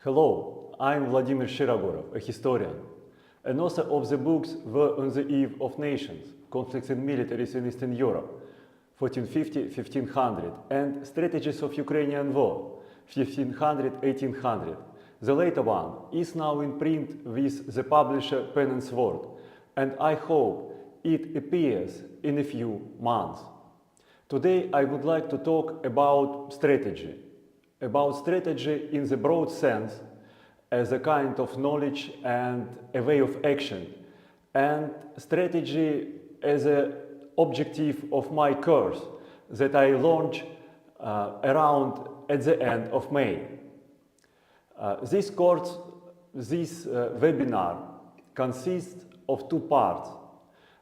Hello, I'm Vladimir Shirogorov, a historian, and author of the books War on the Eve of Nations, Conflicts and Militaries in Eastern Europe, 1450-1500, and Strategies of Ukrainian War, 1500-1800. The later one is now in print with the publisher Pen and Sword, and I hope it appears in a few months. Today I would like to talk about strategy in the broad sense as a kind of knowledge and a way of action, and strategy as an objective of my course that I launch around at the end of May. This webinar consists of two parts.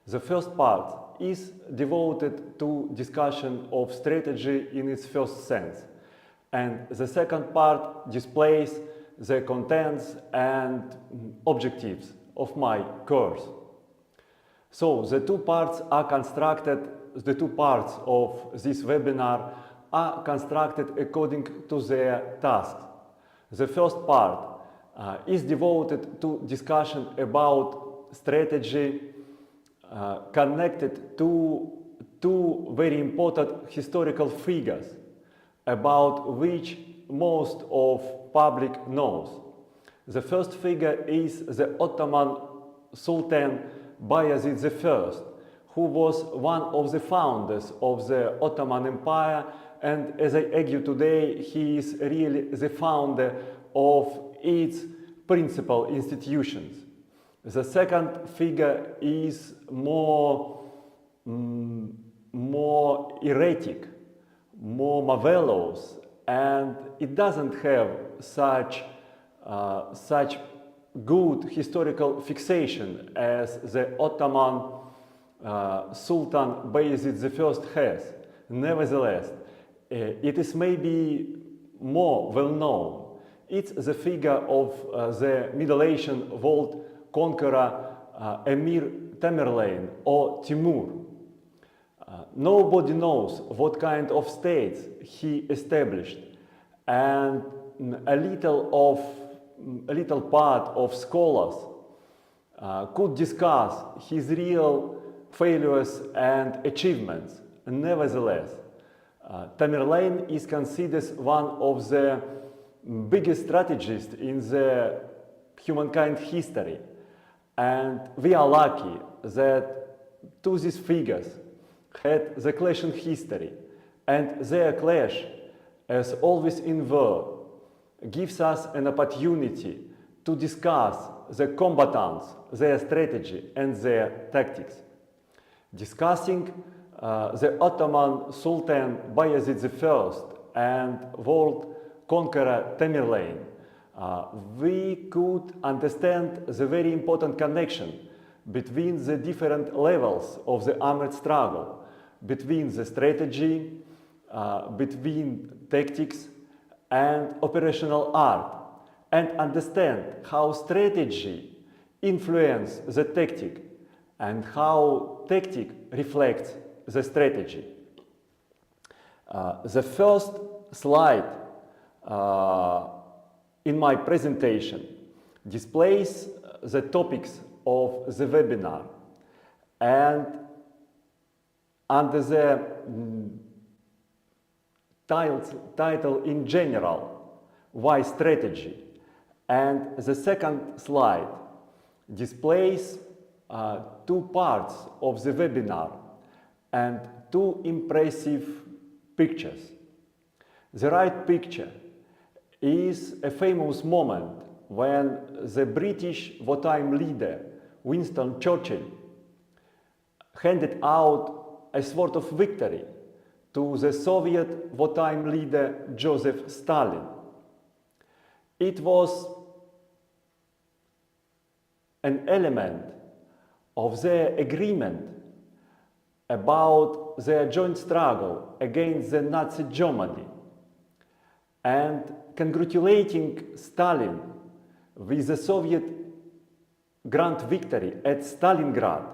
The first part is devoted to discussion of strategy in its first sense, and the second part displays the contents and objectives of my course. So the two parts of this webinar are constructed according to their tasks. The first part is devoted to discussion about strategy connected to two very important historical figures about which most of public knows. The first figure is the Ottoman Sultan Bayezid I, who was one of the founders of the Ottoman Empire, and as I argue today, he is really the founder of its principal institutions. The second figure is more erratic, more marvelous, and it doesn't have such good historical fixation as the Ottoman Sultan Bayezid I has. Nevertheless, it is maybe more well known. It's the figure of the Middle Asian world conqueror Emir Tamerlane or Timur. Nobody knows what kind of states he established, and a little part of scholars could discuss his real failures and achievements. Nevertheless, Tamerlane is considered one of the biggest strategists in the humankind history, and we are lucky that two these figures had the clash in history, and their clash, as always in war, gives us an opportunity to discuss the combatants, their strategy and their tactics. Discussing the Ottoman Sultan Bayezid I and world conqueror Tamerlane, we could understand the very important connection between the different levels of the armed struggle, between the strategy, between tactics and operational art, and understand how strategy influences the tactic and how tactic reflects the strategy. The first slide in my presentation displays the topics of the webinar, and under the title in general, why strategy, and the second slide displays two parts of the webinar and two impressive pictures. The right picture is a famous moment when the British wartime leader Winston Churchill handed out a sort of victory to the Soviet wartime leader Joseph Stalin. It was an element of their agreement about their joint struggle against the Nazi Germany, and congratulating Stalin with the Soviet grand victory at Stalingrad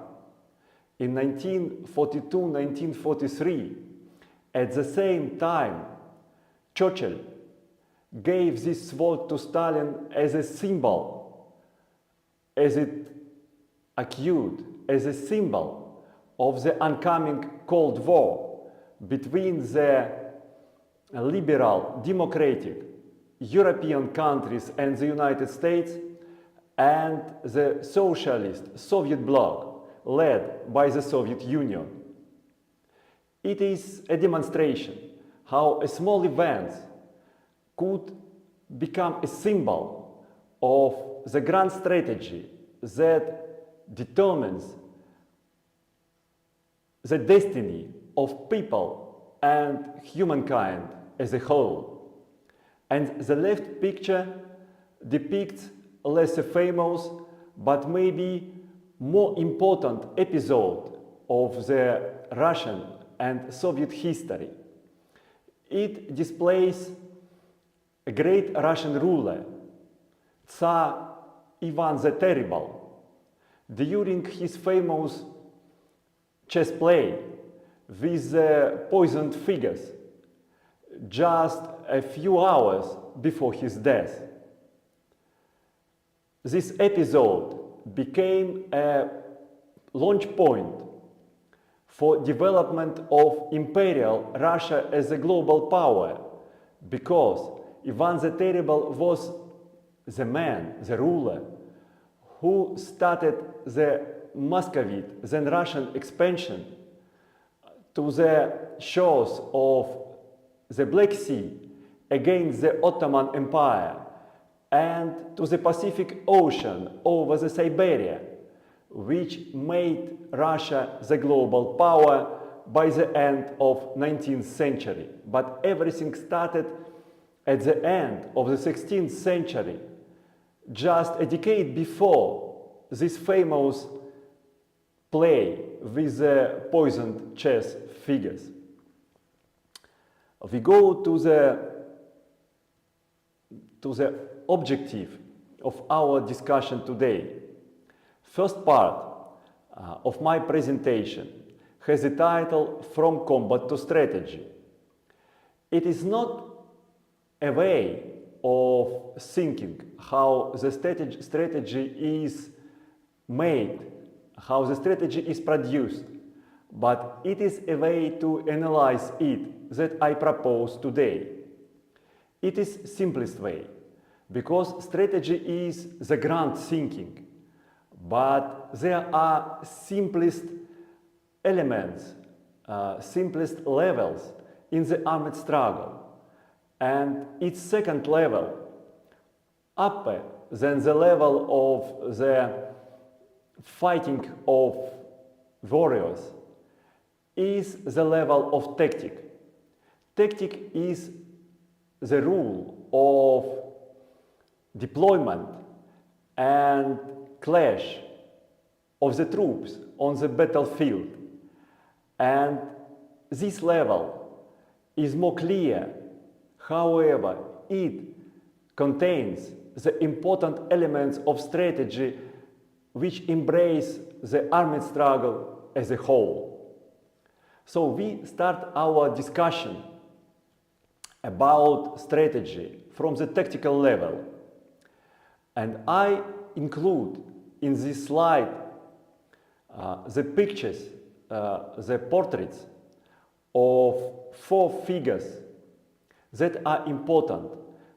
in 1942-1943. At the same time, Churchill gave this sword to Stalin as a symbol, as it acute, as a symbol of the oncoming Cold War between the liberal, democratic European countries and the United States and the socialist Soviet bloc led by the Soviet Union. It is a demonstration how a small event could become a symbol of the grand strategy that determines the destiny of people and humankind as a whole. And the left picture depicts less a famous but maybe more important episode of the Russian and Soviet history. It displays a great Russian ruler, Tsar Ivan the Terrible, during his famous chess play with the poisoned figures just a few hours before his death. This episode became a launch point for development of imperial Russia as a global power, because Ivan the Terrible was the man, the ruler, who started the Muscovite, then Russian expansion to the shores of the Black Sea against the Ottoman Empire and to the Pacific Ocean over the Siberia, which made Russia the global power by the end of 19th century. But everything started at the end of the 16th century, just a decade before this famous play with the poisoned chess figures. We go to the objective of our discussion today. First part of my presentation has the title From Combat to Strategy. It is not a way of thinking how the strategy is made, how the strategy is produced, but it is a way to analyze it that I propose today. It is simplest way, because strategy is the grand thinking, but there are simplest elements, simplest levels in the armed struggle, and its second level, upper than the level of the fighting of warriors, is the level of tactic. Tactic is the rule of deployment and clash of the troops on the battlefield. And this level is more clear. However, it contains the important elements of strategy which embrace the armed struggle as a whole. So we start our discussion about strategy from the tactical level. And I include in this slide the pictures, the portraits of 4 figures that are important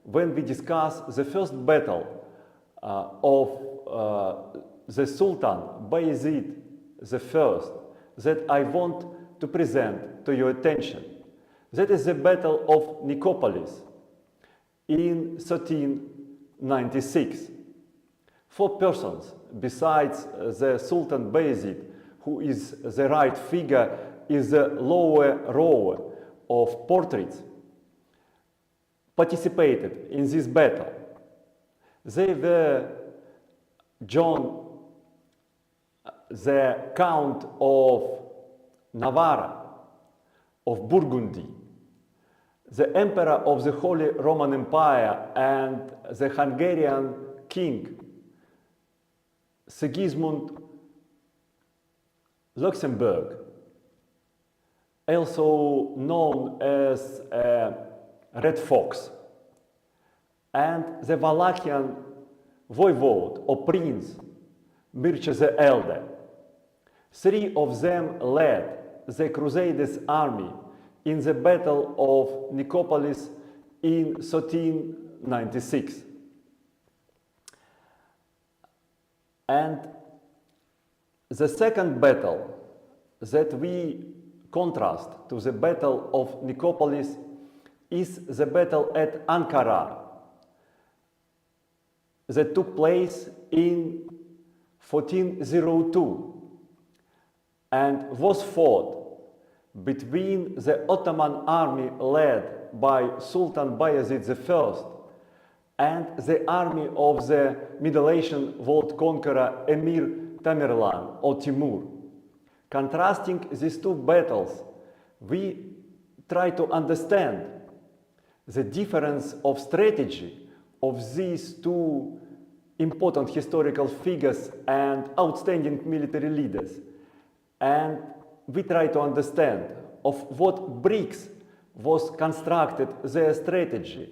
when we discuss the first battle of the Sultan Bayezid I that I want to present to your attention. That is the Battle of Nicopolis in 1396. 4 persons, besides the Sultan Bayezid, who is the right figure, is the lower row of portraits, participated in this battle. They were John, the Count of Navarre, of Burgundy, the Emperor of the Holy Roman Empire, and the Hungarian King, Sigismund Luxembourg, also known as Red Fox. and the Wallachian voivode or prince, Mircea the Elder. 3 of them led the Crusaders' army in the Battle of Nicopolis in 1396. And the second battle that we contrast to the Battle of Nicopolis is the battle at Ankara that took place in 1402 and was fought between the Ottoman army led by Sultan Bayezid I and the army of the Middle Asian world conqueror Emir Tamerlan or Timur. Contrasting these two battles, we try to understand the difference of strategy of these two important historical figures and outstanding military leaders. And we try to understand of what bricks was constructed their strategy.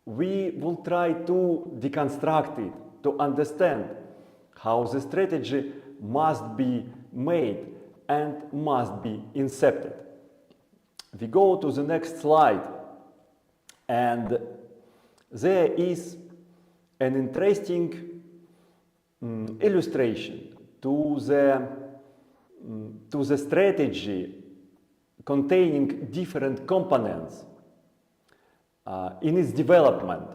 We will try to deconstruct it, to understand how the strategy must be made and must be incepted. We go to the next slide, and there is an interesting illustration to the strategy containing different components in its development.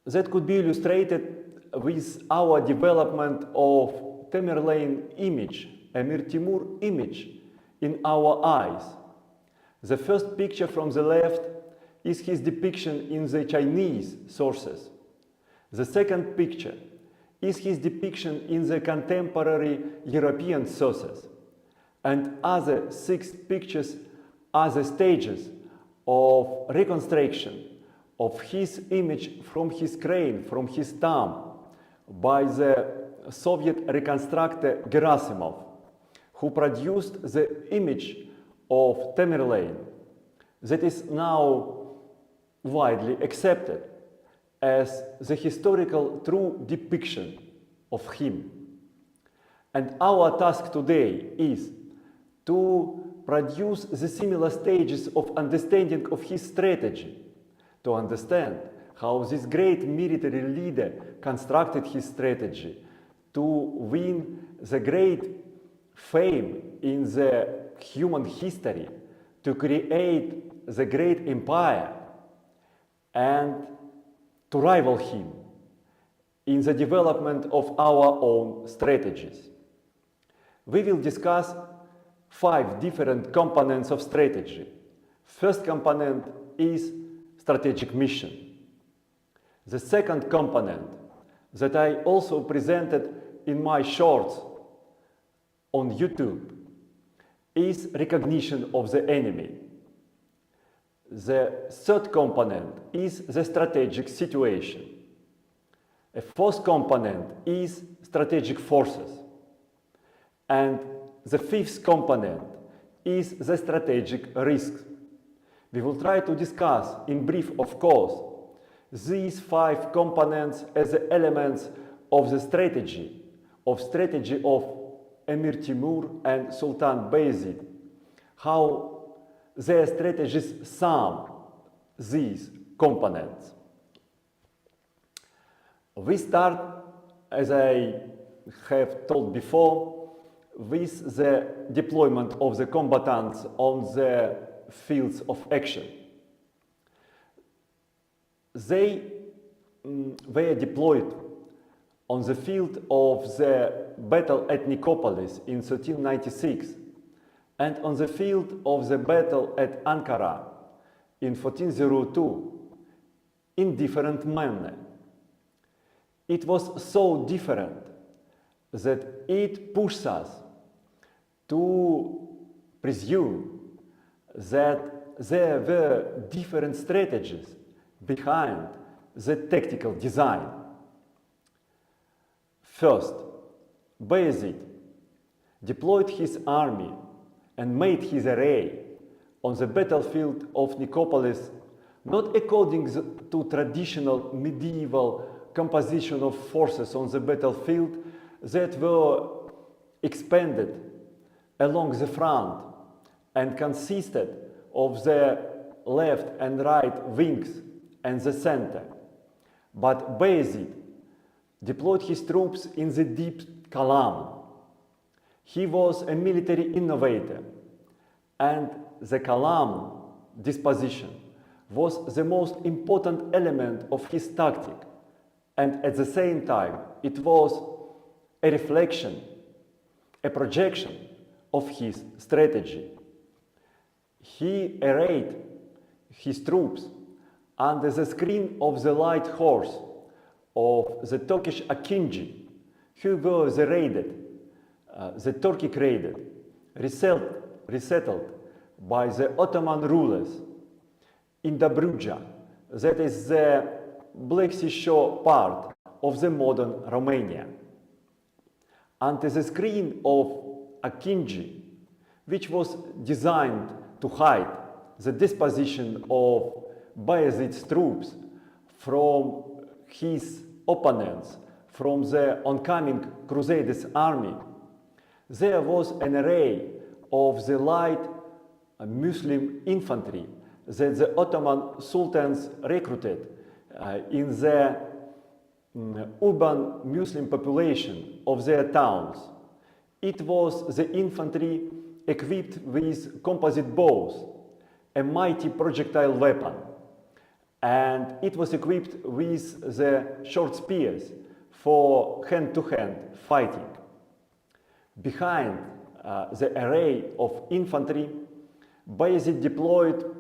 That could be illustrated with our development of Tamerlane image, Emir Timur image in our eyes. The first picture from the left is his depiction in the Chinese sources. The second picture is his depiction in the contemporary European sources. And other 6 pictures are the stages of reconstruction of his image from his crane, from his tomb, by the Soviet reconstructor Gerasimov, who produced the image of Tamerlane that is now widely accepted as the historical true depiction of him. And our task today is to produce the similar stages of understanding of his strategy, to understand how this great military leader constructed his strategy to win the great fame in the human history, to create the great empire, and to rival him in the development of our own strategies. We will discuss 5 different components of strategy. First component is strategic mission. The second component that I also presented in my shorts on YouTube is recognition of the enemy. The third component is the strategic situation. A fourth component is strategic forces. And the fifth component is the strategic risks. We will try to discuss in brief, of course, these 5 components as the elements of the strategy of Emir Timur and Sultan Bayezid, how their strategies sum these components. We start, as I have told before, with the deployment of the combatants on the fields of action. They were deployed on the field of the battle at Nicopolis in 1396 and on the field of the battle at Ankara in 1402 in different manner. It was so different that it pushes us to presume that there were different strategies behind the tactical design. First, Bayezid deployed his army and made his array on the battlefield of Nicopolis not according to traditional medieval composition of forces on the battlefield that were expanded along the front and consisted of the left and right wings and the center, but Bayezid deployed his troops in the deep column. He was a military innovator, and the column disposition was the most important element of his tactic, and at the same time it was a reflection, a projection of his strategy. He arrayed his troops under the screen of the light horse of the Turkish Akinci, who were the Turkic raided, resettled by the Ottoman rulers in Dobruja, that is the Black Sea shore part of the modern Romania. Under the screen of Akinci, which was designed to hide the disposition of Bayezid's troops from his opponents, from the oncoming Crusaders' army, there was an array of the light Muslim infantry that the Ottoman sultans recruited in the urban Muslim population of their towns. It was the infantry equipped with composite bows, a mighty projectile weapon, and it was equipped with the short spears for hand-to-hand fighting. Behind the array of infantry, Bayezid deployed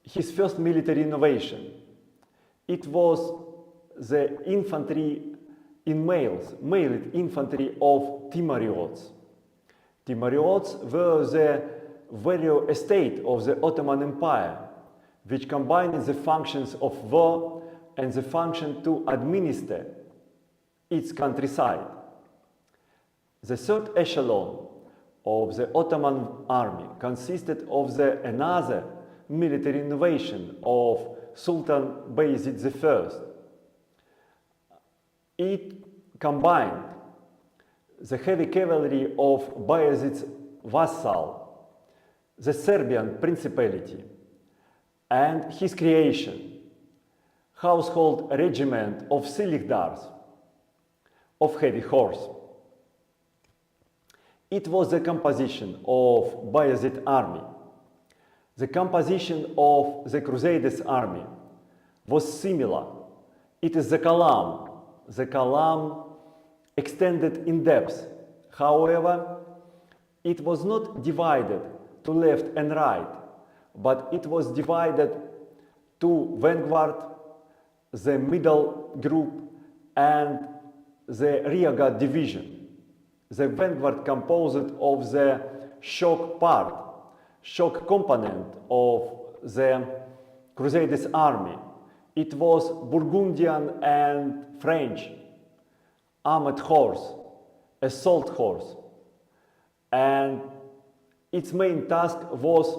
his first military innovation. It was the infantry in mailed infantry of Timariots. Timariots were the warrior estate of the Ottoman Empire, which combined the functions of war and the function to administer its countryside. The third echelon of the Ottoman army consisted of another military innovation of Sultan Bayezid I. It combined the heavy cavalry of Bayezid's vassal, the Serbian Principality, and his creation, household regiment of Silihdars, of heavy horse. It was the composition of Bayezid's army. The composition of the Crusaders' army was similar. It is the column extended in depth. However, it was not divided to left and right, but it was divided to vanguard, the middle group, and the rearguard division. The vanguard composed of the shock component of the Crusaders' army. It was Burgundian and French armored horse, assault horse, and its main task was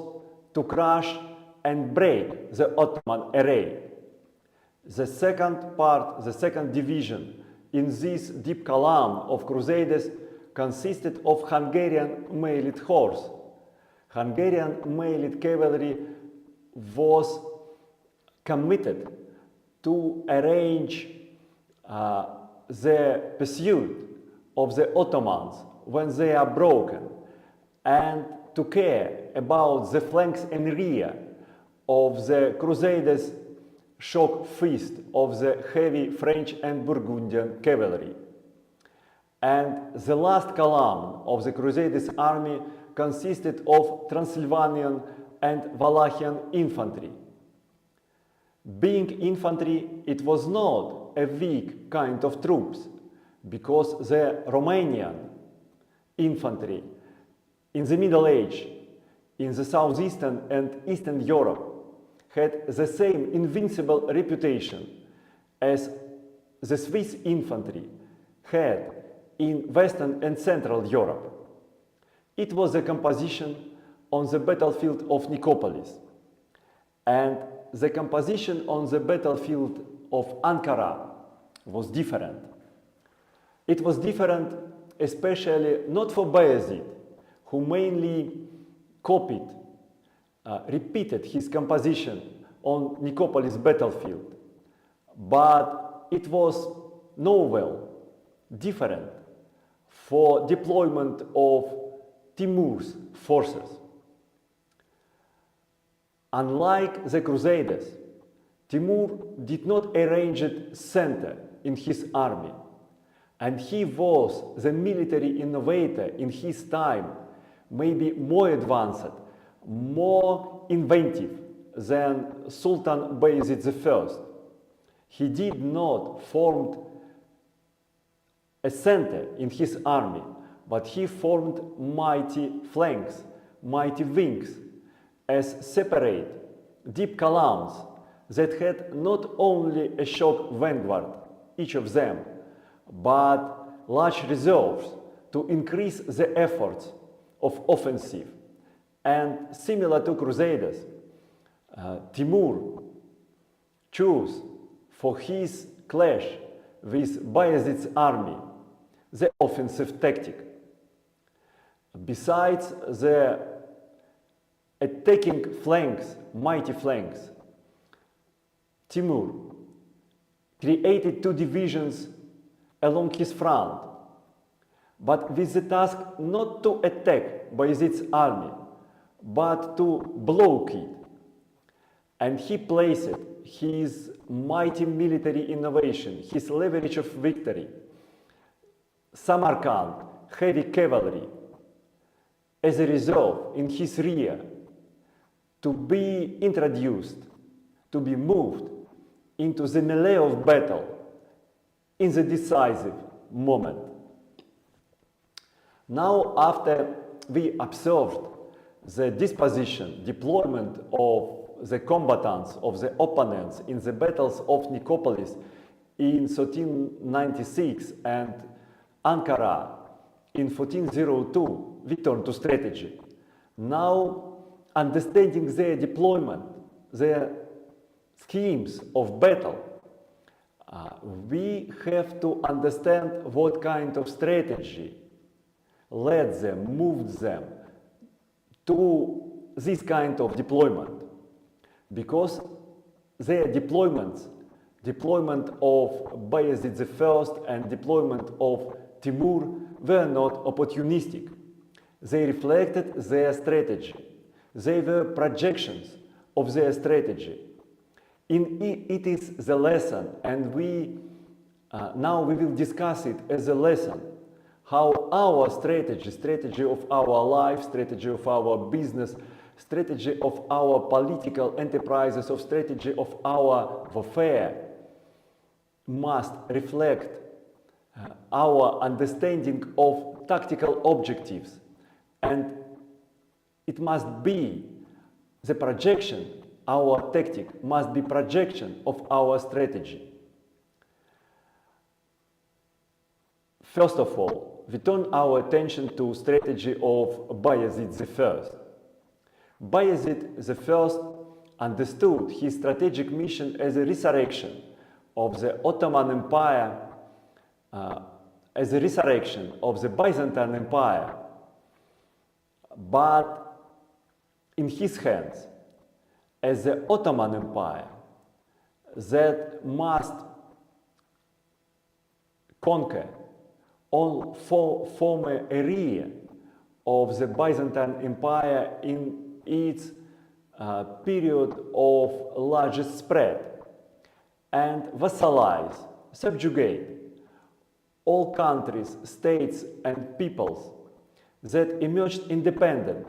to crush and break the Ottoman array. The second division in this deep column of Crusaders consisted of Hungarian mailed horse. Hungarian mailed cavalry was committed to arrange the pursuit of the Ottomans when they are broken, and to care about the flanks and rear of the Crusaders' shock fist of the heavy French and Burgundian cavalry. And the last column of the Crusaders' army consisted of Transylvanian and Wallachian infantry. Being infantry, it was not a weak kind of troops, because the Romanian infantry in the Middle Age, in the southeastern and eastern Europe, had the same invincible reputation as the Swiss infantry had in Western and Central Europe. It was a composition on the battlefield of Nicopolis, and the composition on the battlefield of Ankara was different. It was different especially not for Bayezid, who mainly copied, repeated his composition on Nicopolis battlefield, but it was novel, different for deployment of Timur's forces. Unlike the Crusaders, Timur did not arrange it center in his army, and he was the military innovator in his time, maybe more advanced, more inventive than Sultan Bayezid I. He did not form a center in his army, but he formed mighty flanks, mighty wings, as separate, deep columns that had not only a shock vanguard, each of them, but large reserves to increase the efforts of offensive. And similar to Crusaders, Timur chose for his clash with Bayezid's army the offensive tactic. Besides the attacking flanks, mighty flanks, Timur created two divisions along his front, but with the task not to attack Bayezid's army, but to block it. And he placed his mighty military innovation, his leverage of victory, Samarkand heavy cavalry, as a reserve in his rear, to be introduced, to be moved into the melee of battle in the decisive moment. Now, after we observed the disposition, deployment of the combatants, of the opponents in the battles of Nicopolis in 1396 and Ankara in 1402, we turn to strategy. Now, understanding their deployment, their schemes of battle, we have to understand what kind of strategy led them, moved them to this kind of deployment. Because their deployment of Bayezid I and deployment of Timur were not opportunistic. They reflected their strategy. They were projections of their strategy. It is the lesson, and now we will discuss it as a lesson, how our strategy of our life, strategy of our business, strategy of our political enterprises, of strategy of our warfare must reflect our understanding of tactical objectives, and it must be the projection, our tactic must be projection of our strategy. First of all, we turn our attention to strategy of Bayezid I. Bayezid I understood his strategic mission as a resurrection of the Ottoman Empire, as a resurrection of the Byzantine Empire, but in his hands as the Ottoman Empire that must conquer all former area of the Byzantine Empire in its period of largest spread, and vassalize, subjugate all countries, states and peoples that emerged independent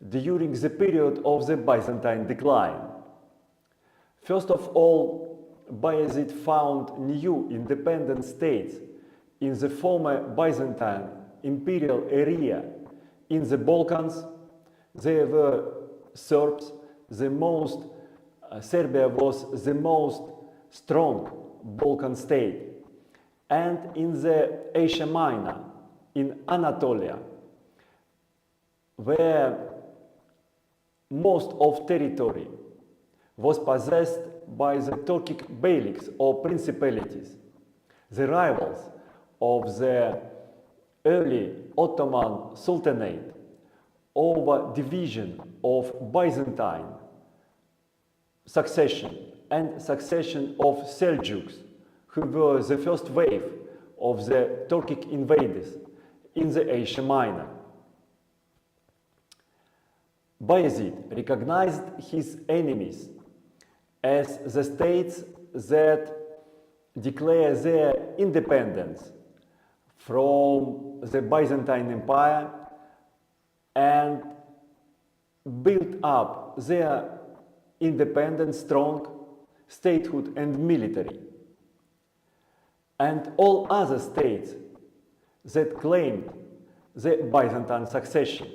during the period of the Byzantine decline. First of all, Bayezid found new independent states in the former Byzantine imperial area. In the Balkans, there were Serbs, Serbia was the most strong Balkan state. And in the Asia Minor, in Anatolia, where most of territory was possessed by the Turkic beyliks or principalities, the rivals of the early Ottoman Sultanate over division of Byzantine succession and succession of Seljuks, who were the first wave of the Turkic invaders in the Asia Minor. Bayezid recognized his enemies as the states that declare their independence from the Byzantine Empire and build up their independent, strong statehood and military, and all other states that claimed the Byzantine succession.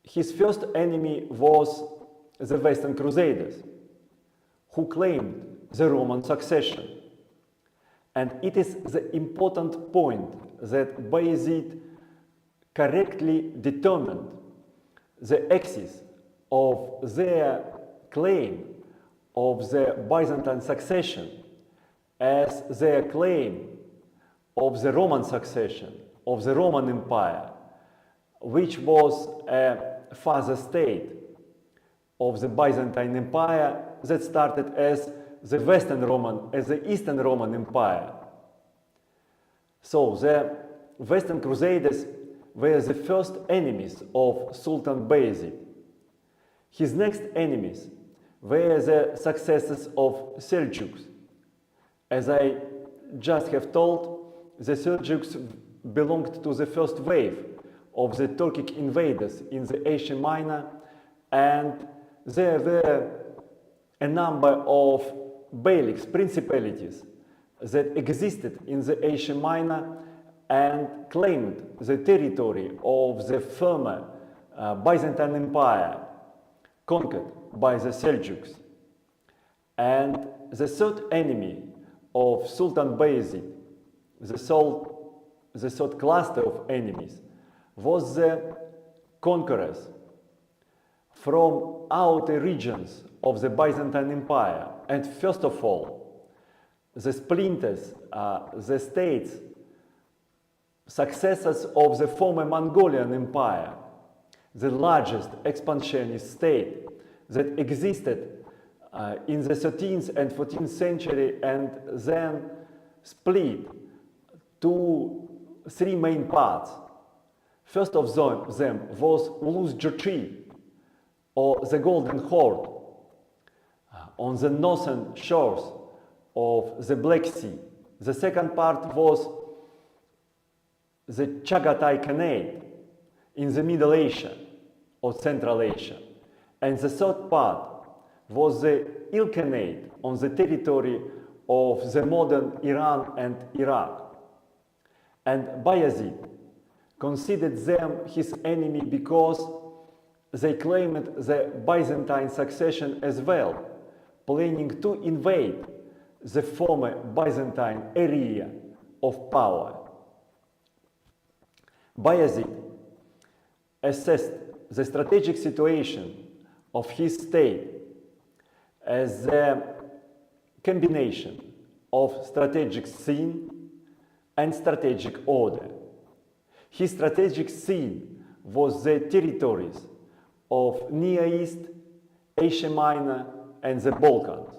His first enemy was the Western Crusaders, who claimed the Roman succession. And it is the important point that Bayezid correctly determined the axis of their claim of the Byzantine succession as their claim of the Roman succession, of the Roman Empire, which was a father state of the Byzantine Empire that started as the Eastern Roman Empire. So the Western Crusaders were the first enemies of Sultan Bayezid. His next enemies were the successors of Seljuks. As I just have told, the Seljuks belonged to the first wave of the Turkic invaders in the Asia Minor, and there were a number of beyliks, principalities, that existed in the Asia Minor and claimed the territory of the former Byzantine Empire conquered by the Seljuks. And the third enemy of Sultan Bayezid, the third cluster of enemies, was the conquerors from outer regions of the Byzantine Empire, and first of all, the splinters, the states, successors of the former Mongolian Empire, the largest expansionist state that existed in the 13th and 14th century, and then split to three main parts. First of them was Ulus-Jurchi, or the Golden Horde, on the northern shores of the Black Sea. The second part was the Chagatai Khanate in the Middle Asia or Central Asia. And the third part was the Ilkhanate on the territory of the modern Iran and Iraq. And Bayezid considered them his enemy because they claimed the Byzantine succession as well, planning to invade the former Byzantine area of power. Bayezid assessed the strategic situation of his state as a combination of strategic scene and strategic order. His strategic scene was the territories of Near East, Asia Minor, and the Balkans.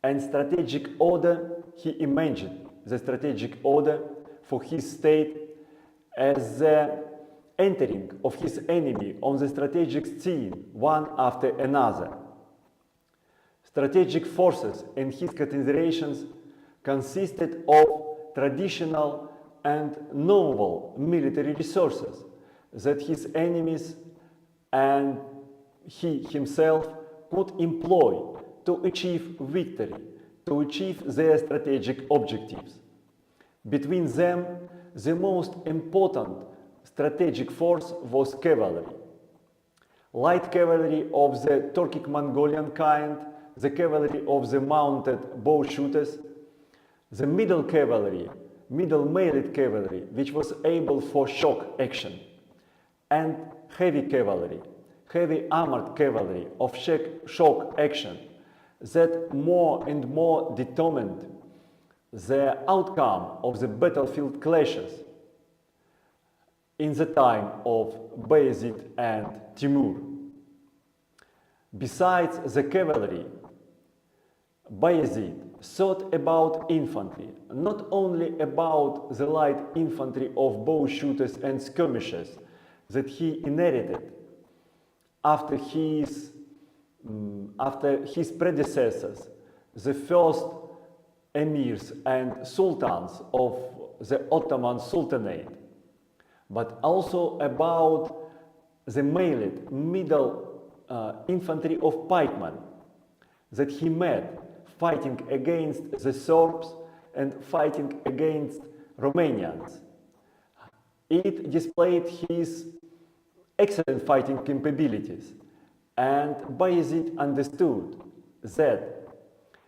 And strategic order, he imagined the strategic order for his state as the entering of his enemy on the strategic scene one after another. Strategic forces in his considerations consisted of traditional and novel military resources that his enemies and he himself could employ to achieve victory, to achieve their strategic objectives. Between them, the most important strategic force was cavalry. Light cavalry of the Turkic-Mongolian kind, the cavalry of the mounted bow shooters, the middle cavalry, middle-mailed cavalry, which was able for shock action, and heavy cavalry, heavy armored cavalry of shock action that more and more determined the outcome of the battlefield clashes in the time of Bayezid and Timur. Besides the cavalry, Bayezid thought about infantry, not only about the light infantry of bow shooters and skirmishers that he inherited after his predecessors, the first emirs and sultans of the Ottoman Sultanate, but also about the mailed middle infantry of pikemen that he met fighting against the Serbs and fighting against Romanians. It displayed his excellent fighting capabilities, and Bayezid understood that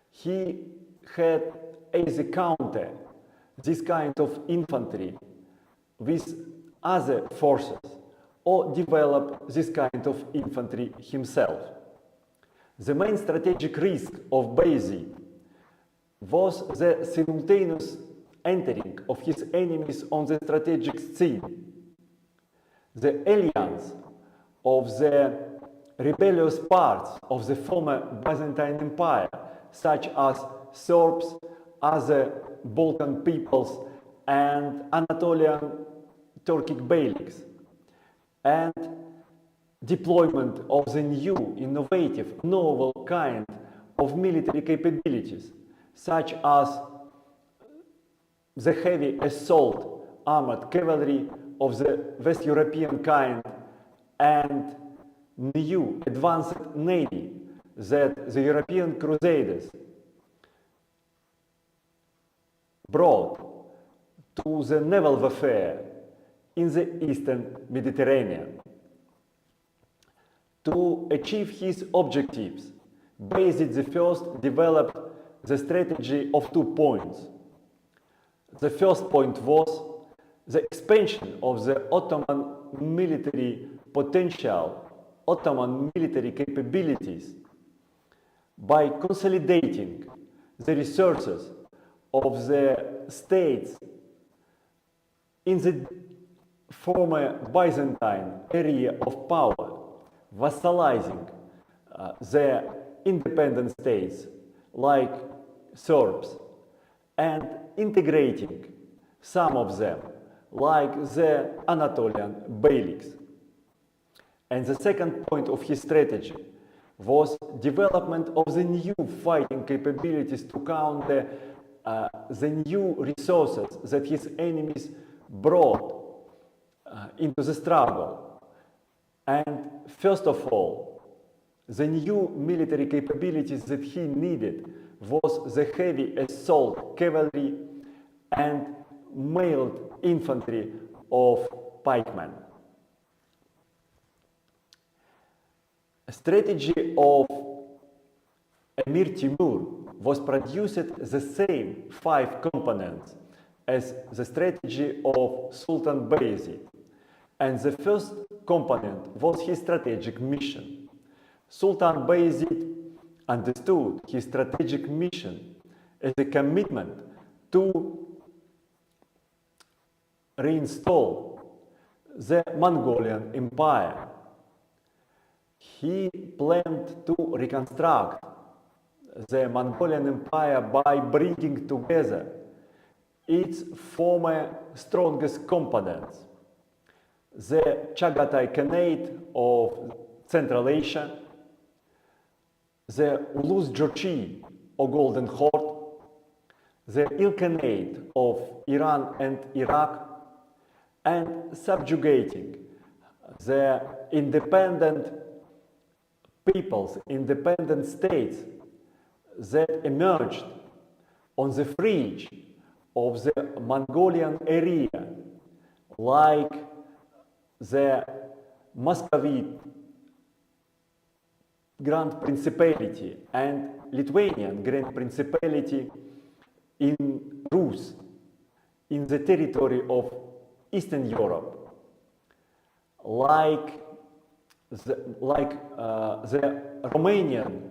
he had as a counter this kind of infantry with other forces, or develop this kind of infantry himself. The main strategic risk of Bayezid was the simultaneous entering of his enemies on the strategic scene. The alliance of the rebellious parts of the former Byzantine Empire, such as Serbs, other Balkan peoples, and Anatolian Turkic beyliks, and deployment of the new, innovative, novel kind of military capabilities, such as the heavy assault armored cavalry of the West European kind and new advanced navy that the European crusaders brought to the naval warfare in the Eastern Mediterranean. To achieve his objectives, Bayezid I developed the strategy of 2 points. The first point was the expansion of the Ottoman military potential, Ottoman military capabilities, by consolidating the resources of the states in the former Byzantine area of power, vassalizing the independent states like Serbs, and integrating some of them like the Anatolian beyliks. And the second point of his strategy was development of the new fighting capabilities to counter the new resources that his enemies brought into the struggle. And first of all, the new military capabilities that he needed was the heavy assault cavalry and mailed infantry of pikemen. A strategy of Emir Timur was produced the same 5 components as the strategy of Sultan Bayezid, and the first component was his strategic mission. Sultan Bayezid understood his strategic mission as a commitment to reinstall the Mongolian Empire. He planned to reconstruct the Mongolian Empire by bringing together its former strongest components: the Chagatai Khanate of Central Asia, the Ulus Jochi or Golden Horde, the Ilkhanate of Iran and Iraq, and subjugating the independent peoples, independent states that emerged on the fringe of the Mongolian area, like the Muscovite Grand Principality and Lithuanian Grand Principality in Rus, in the territory of Eastern Europe, like the Romanian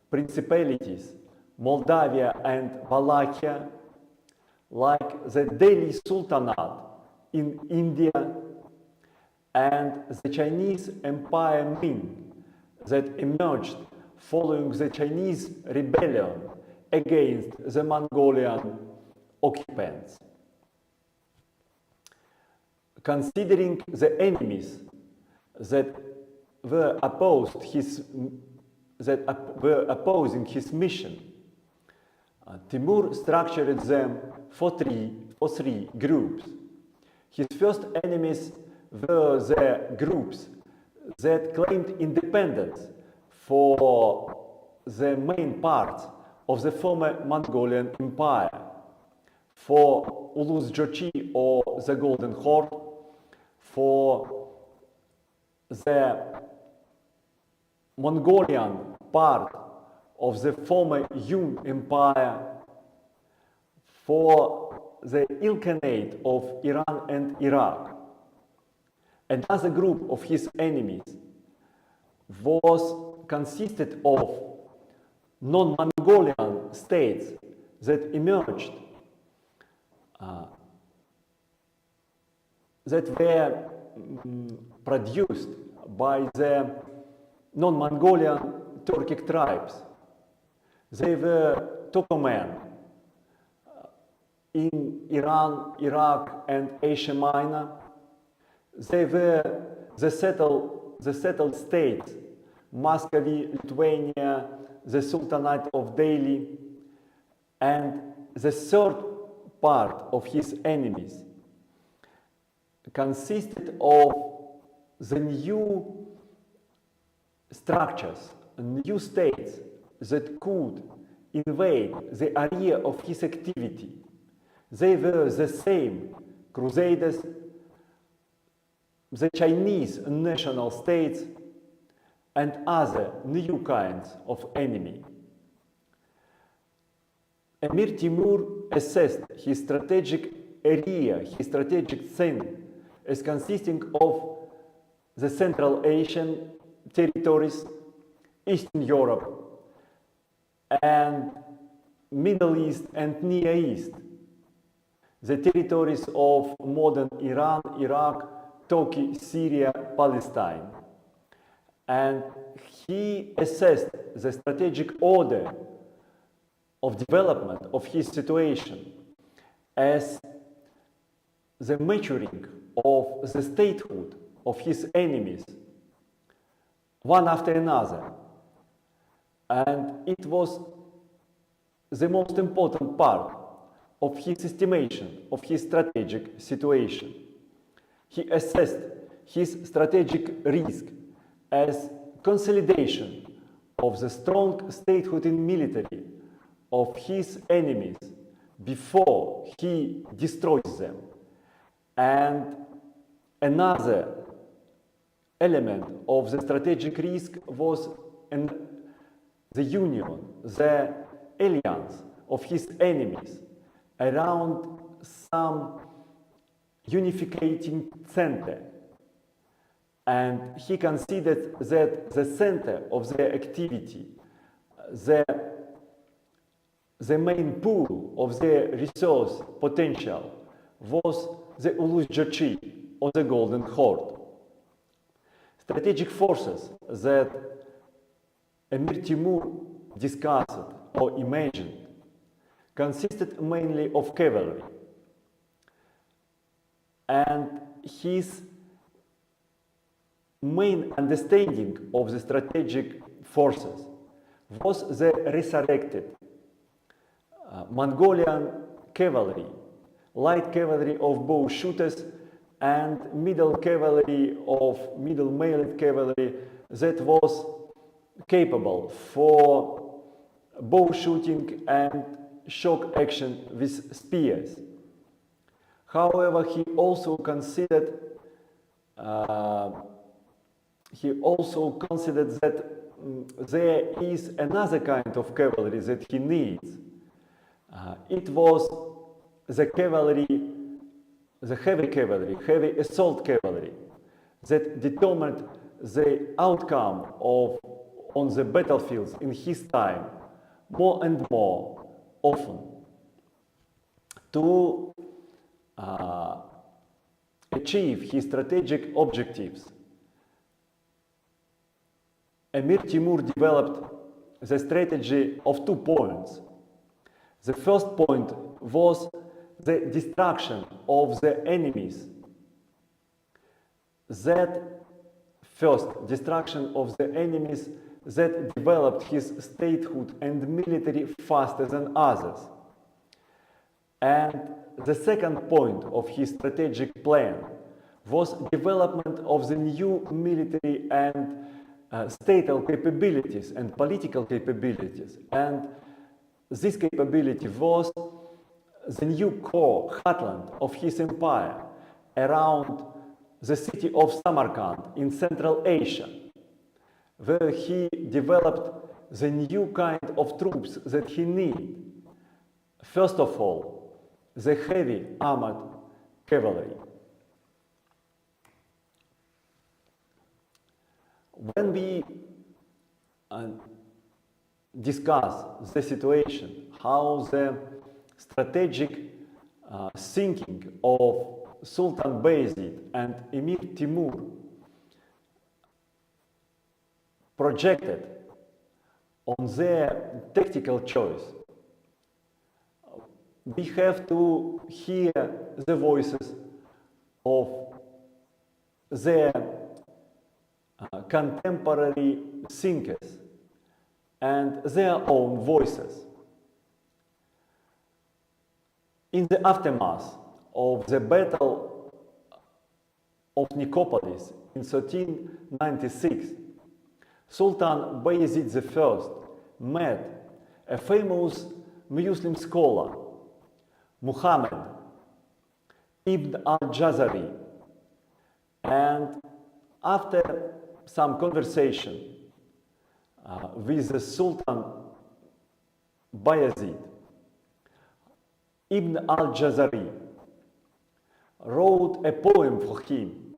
principalities, Moldavia and Wallachia, like the Delhi Sultanate in India, and the Chinese Empire Ming that emerged following the Chinese rebellion against the Mongolian occupants. Considering the enemies that were opposing his mission, Timur structured them for three groups. His first enemies were the groups that claimed independence for the main parts of the former Mongolian Empire, for Ulus Jochi or the Golden Horde, for the Mongolian part of the former Yun Empire, for the Ilkhanate of Iran and Iraq. Another group of his enemies consisted of non-Mongolian states that emerged, that were produced by the non-Mongolian Turkic tribes. They were Turkmen in Iran, Iraq, and Asia Minor. They were the settled states, Muscovy, Lithuania, the Sultanate of Delhi, and the third part of his enemies consisted of the new structures, new states that could invade the area of his activity. They were the same Crusaders, the Chinese national states, and other new kinds of enemy. Emir Timur assessed his strategic area, his strategic scene, as consisting of the Central Asian territories, Eastern Europe, and Middle East and Near East, the territories of modern Iran, Iraq, Turkey, Syria, Palestine. And he assessed the strategic order of development of his situation as the maturing of the statehood of his enemies, one after another. And it was the most important part of his estimation of his strategic situation. He assessed his strategic risk as consolidation of the strong statehood in military of his enemies before he destroys them. And another element of the strategic risk was the union, the alliance of his enemies around some unificating center. And he considered that the center of their activity, the main pool of their resource potential, was the Ulus Jochi or the Golden Horde. Strategic forces that Emir Timur discussed or imagined consisted mainly of cavalry, and his main understanding of the strategic forces was the resurrected Mongolian cavalry, light cavalry of bow shooters, and middle mailed cavalry that was capable for bow shooting and shock action with spears. However, he also considered that there is another kind of cavalry that he needs. It was the cavalry, the heavy cavalry, heavy assault cavalry, that determined the outcome of on the battlefields in his time more and more often to achieve his strategic objectives. Emir Timur developed the strategy of 2 points. The first point was the destruction of the enemies. That first destruction of the enemies that developed his statehood and military faster than others. And the second point of his strategic plan was development of the new military and statal capabilities and political capabilities. And this capability was the new core heartland of his empire around the city of Samarkand in Central Asia, where he developed the new kind of troops that he needed. First of all, the heavy armored cavalry. When we discuss the situation, how the strategic thinking of Sultan Bayezid and Emir Timur projected on their tactical choice, we have to hear the voices of their contemporary thinkers and their own voices. In the aftermath of the Battle of Nicopolis in 1396, Sultan Bayezid I met a famous Muslim scholar, Muhammad ibn al-Jazari, and after some conversation with the Sultan Bayezid, Ibn al-Jazari wrote a poem for him,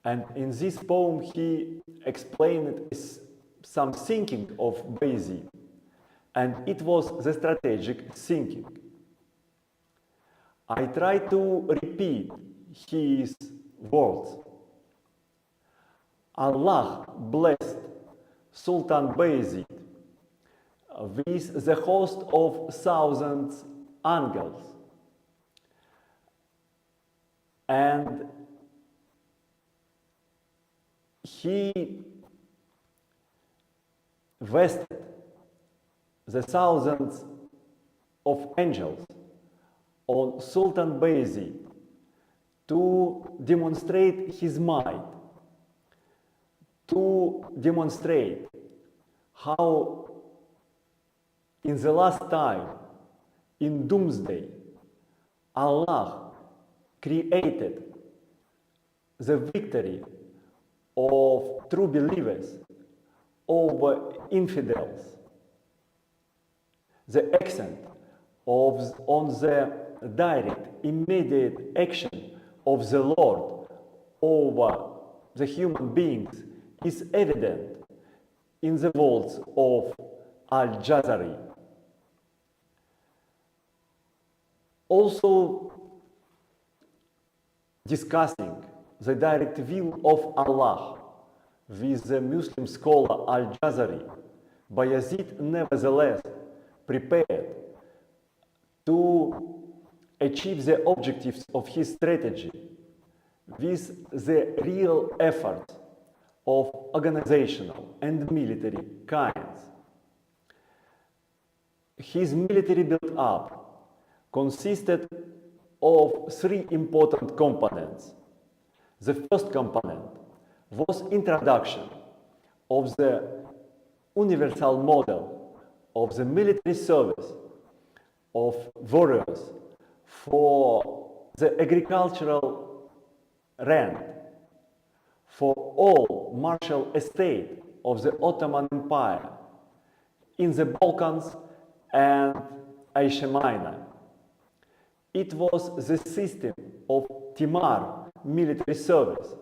and in this poem he explained some thinking of Bayezid, and it was the strategic thinking. I try to repeat his words. Allah blessed Sultan Bayezid with the host of thousands angels, and he vested the thousands of angels on Sultan Bayezid to demonstrate his might, to demonstrate how in the last time, in Doomsday, Allah created the victory of true believers over infidels, the accent on the direct, immediate action of the Lord over the human beings is evident in the words of Al-Jazari. Also, discussing the direct will of Allah with the Muslim scholar Al-Jazari, Bayezid nevertheless prepared to achieve the objectives of his strategy with the real efforts of organizational and military kinds. His military build-up consisted of 3 important components. The first component was introduction of the universal model of the military service of warriors for the agricultural rent, for all martial estate of the Ottoman Empire in the Balkans and Asia Minor. It was the system of Timar military service,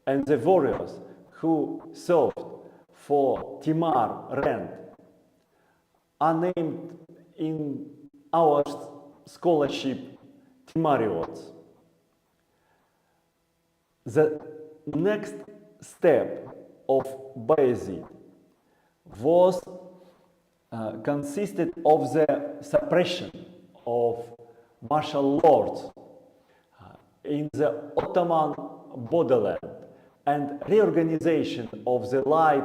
and the warriors who served for Timur rent are named in our scholarship Timuriots. The next step of Bayezid was consisted of the suppression of martial lords in the Ottoman borderland and reorganization of the light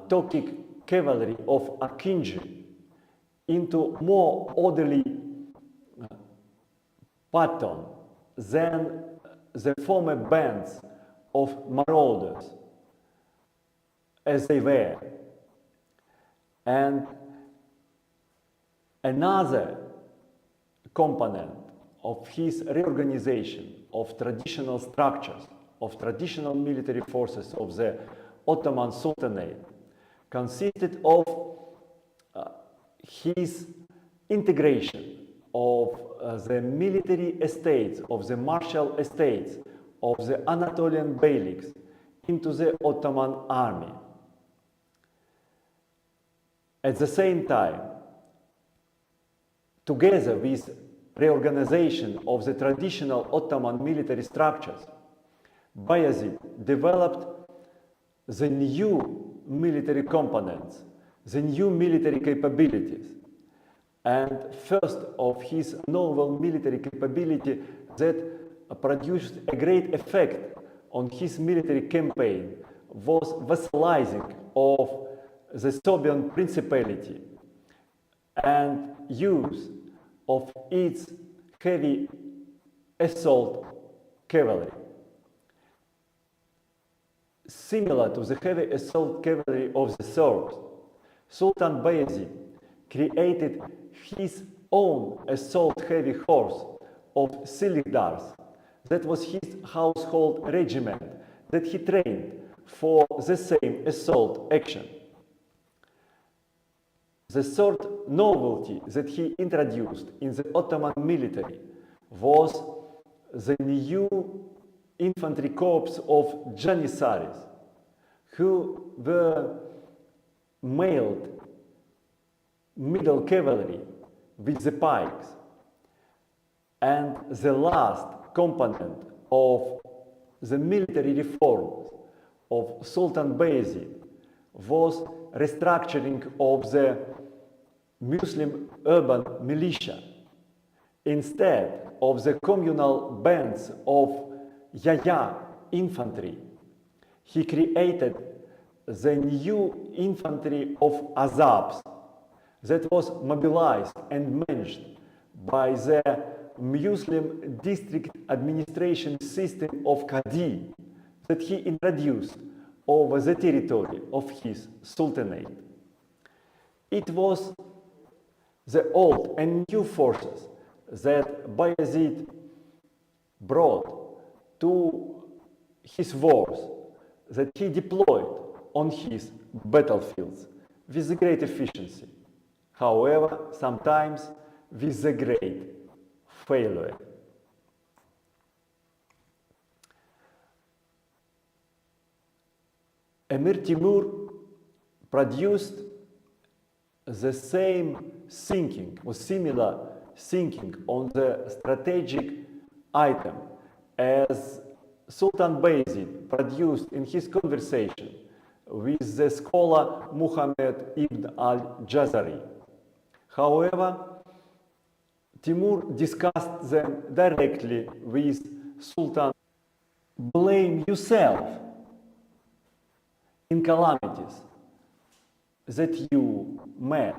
Turkic cavalry of Akinji into more orderly pattern than the former bands of marauders as they were. And another component of his reorganization of traditional structures, of traditional military forces of the Ottoman Sultanate, consisted of his integration of the military estates, of the martial estates, of the Anatolian beyliks into the Ottoman army. At the same time, together with reorganization of the traditional Ottoman military structures, Bayezid developed the new military components, the new military capabilities. And first of his novel military capability that produced a great effect on his military campaign was vassalizing of the Serbian Principality and use of its heavy assault cavalry. Similar to the heavy assault cavalry of the Serbs, Sultan Bayezid created his own assault heavy horse of Siligdars. That was his household regiment that he trained for the same assault action. The third novelty that he introduced in the Ottoman military was the new infantry corps of Janissaries, who were mailed middle cavalry with the pikes. And the last component of the military reforms of Sultan Bayezid was restructuring of the Muslim urban militia. Instead of the communal bands of Yaya infantry, he created the new infantry of Azabs that was mobilized and managed by the Muslim district administration system of Qadi that he introduced over the territory of his sultanate. It was the old and new forces that Bayezid brought to his wars that he deployed on his battlefields with great efficiency. However, sometimes with a great failure. Emir Timur produced the same thinking or similar thinking on the strategic item as Sultan Bayezid produced in his conversation with the scholar Muhammad ibn al-Jazari. However, Timur discussed them directly with Sultan. Blame yourself in calamities that you met.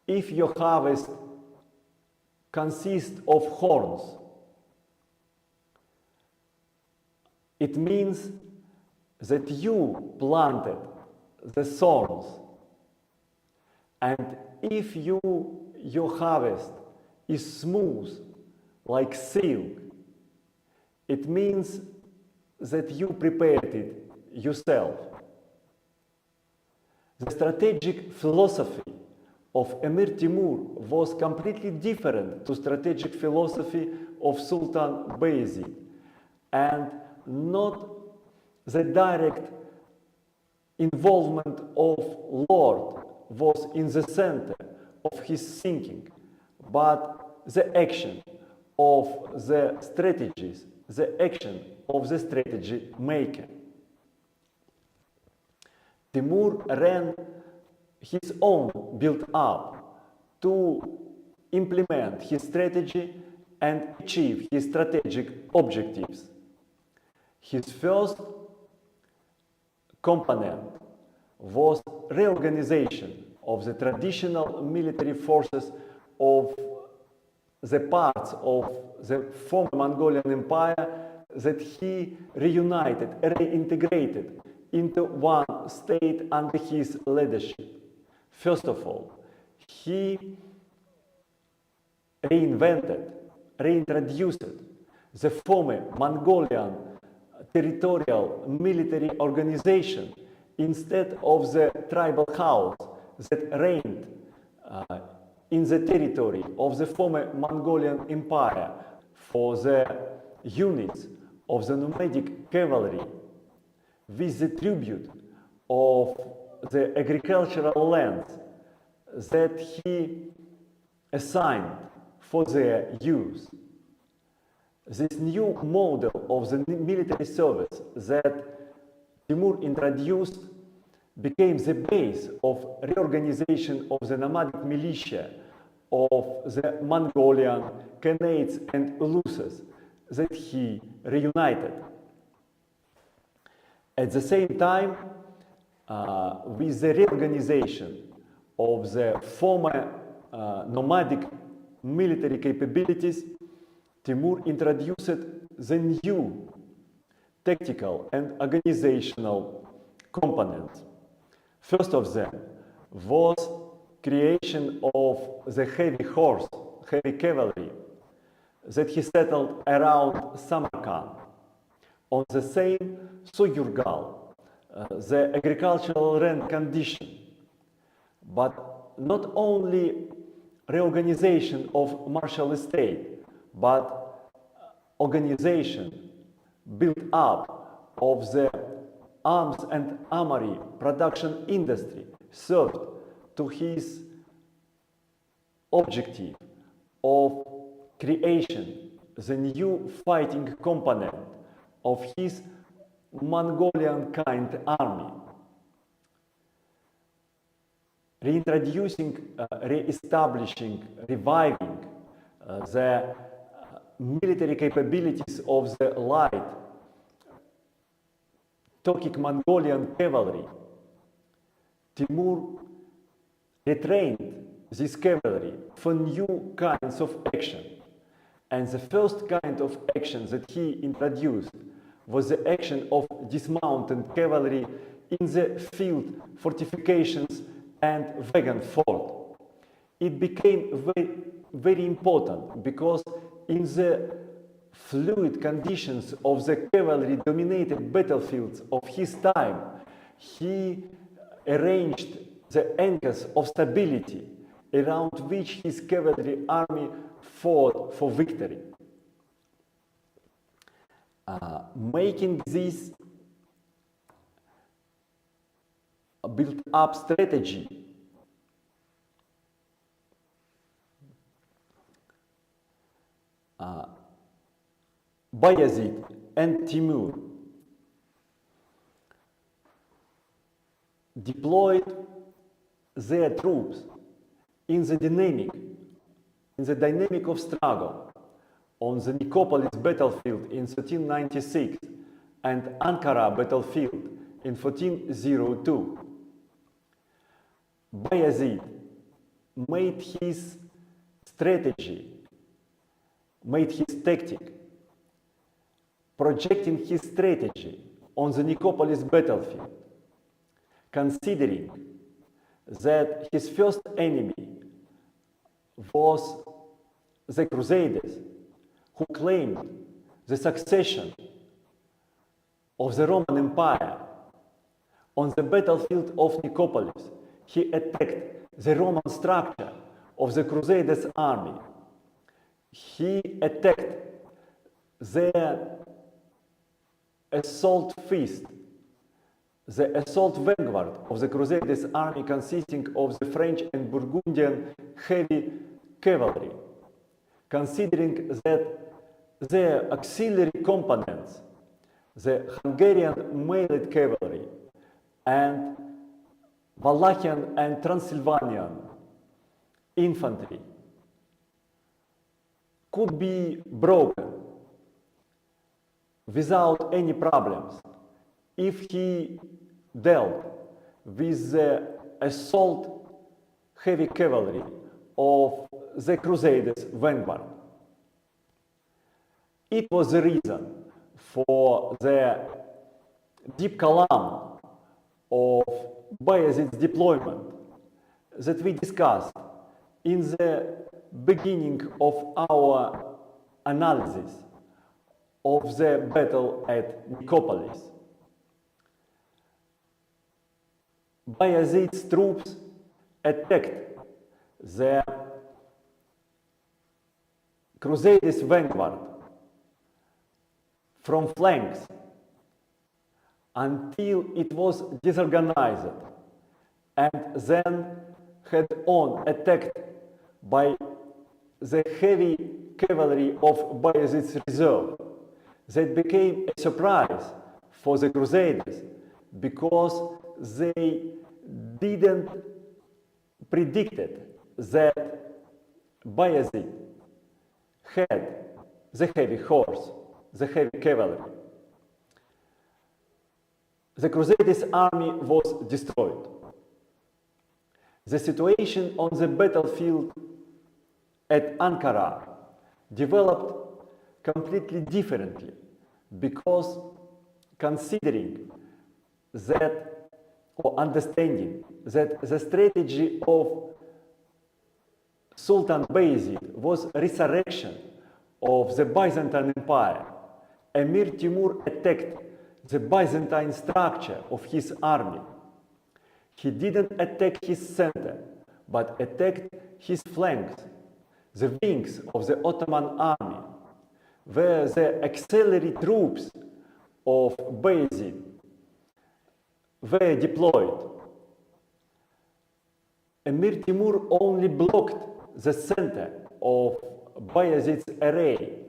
If your harvest consists of horns, it means that you planted the thorns. And if your harvest is smooth like silk, it means that you prepared it yourself. The strategic philosophy of Emir Timur was completely different to strategic philosophy of Sultan Bayezid, and not the direct involvement of Lord was in the center of his thinking, but the action of the strategist, the action of the strategy maker. Timur ran his own build-up to implement his strategy and achieve his strategic objectives. His first component was reorganization of the traditional military forces of the parts of the former Mongolian Empire that he reunited, reintegrated into one state under his leadership. First of all, he reintroduced the former Mongolian territorial military organization instead of the tribal house that reigned in the territory of the former Mongolian Empire for the units of the nomadic cavalry with the tribute of the agricultural lands that he assigned for their use. This new model of the military service that Timur introduced became the base of reorganization of the nomadic militia of the Mongolian Khanate and Ulus that he reunited. At the same time, with the reorganization of the former nomadic military capabilities, Timur introduced the new tactical and organizational components. First of them was creation of the heavy horse, heavy cavalry that he settled around Samarkand. On the same Suyurgal, the agricultural land condition, but not only reorganization of martial estate, but organization built up of the arms and armory production industry served to his objective of creation the new fighting component of his Mongolian kind army, reintroducing, re-establishing, reviving the military capabilities of the light Turkic Mongolian cavalry. Timur retrained this cavalry for new kinds of action. And the first kind of action that he introduced was the action of dismounted cavalry in the field fortifications and wagon fort. It became very important because in the fluid conditions of the cavalry-dominated battlefields of his time, he arranged the anchors of stability around which his cavalry army fought for victory. Making this built-up strategy Bayezid and Timur deployed their troops in the dynamic of struggle on the Nicopolis battlefield in 1396 and Ankara battlefield in 1402. Bayezid made his strategy, made his tactic, projecting his strategy on the Nicopolis battlefield, considering that his first enemy was the Crusaders, who claimed the succession of the Roman Empire. On the battlefield of Nicopolis, he attacked the Roman structure of the Crusaders' army. He attacked their assault fist, the assault vanguard of the Crusaders' army consisting of the French and Burgundian heavy cavalry, considering that their auxiliary components, the Hungarian mailed cavalry and Wallachian and Transylvanian infantry, could be broken without any problems if he dealt with the assault heavy cavalry of the Crusaders' vanguard. It was the reason for the deep calm of Bayezid's deployment that we discussed in the beginning of our analysis of the battle at Nicopolis. Bayezid's troops attacked the Crusaders' vanguard from flanks until it was disorganized and then head-on attacked by the heavy cavalry of Bayezid's reserve. That became a surprise for the Crusaders because they didn't predicted that Bayezid had the heavy horse, the heavy cavalry. The Crusaders' army was destroyed. The situation on the battlefield at Ankara developed completely differently because considering that or understanding that the strategy of Sultan Bayezid was resurrection of the Byzantine Empire, Emir Timur attacked the Byzantine structure of his army. He didn't attack his center, but attacked his flanks, the wings of the Ottoman army, where the auxiliary troops of Bayezid were deployed. Emir Timur only blocked the center of Bayezid's array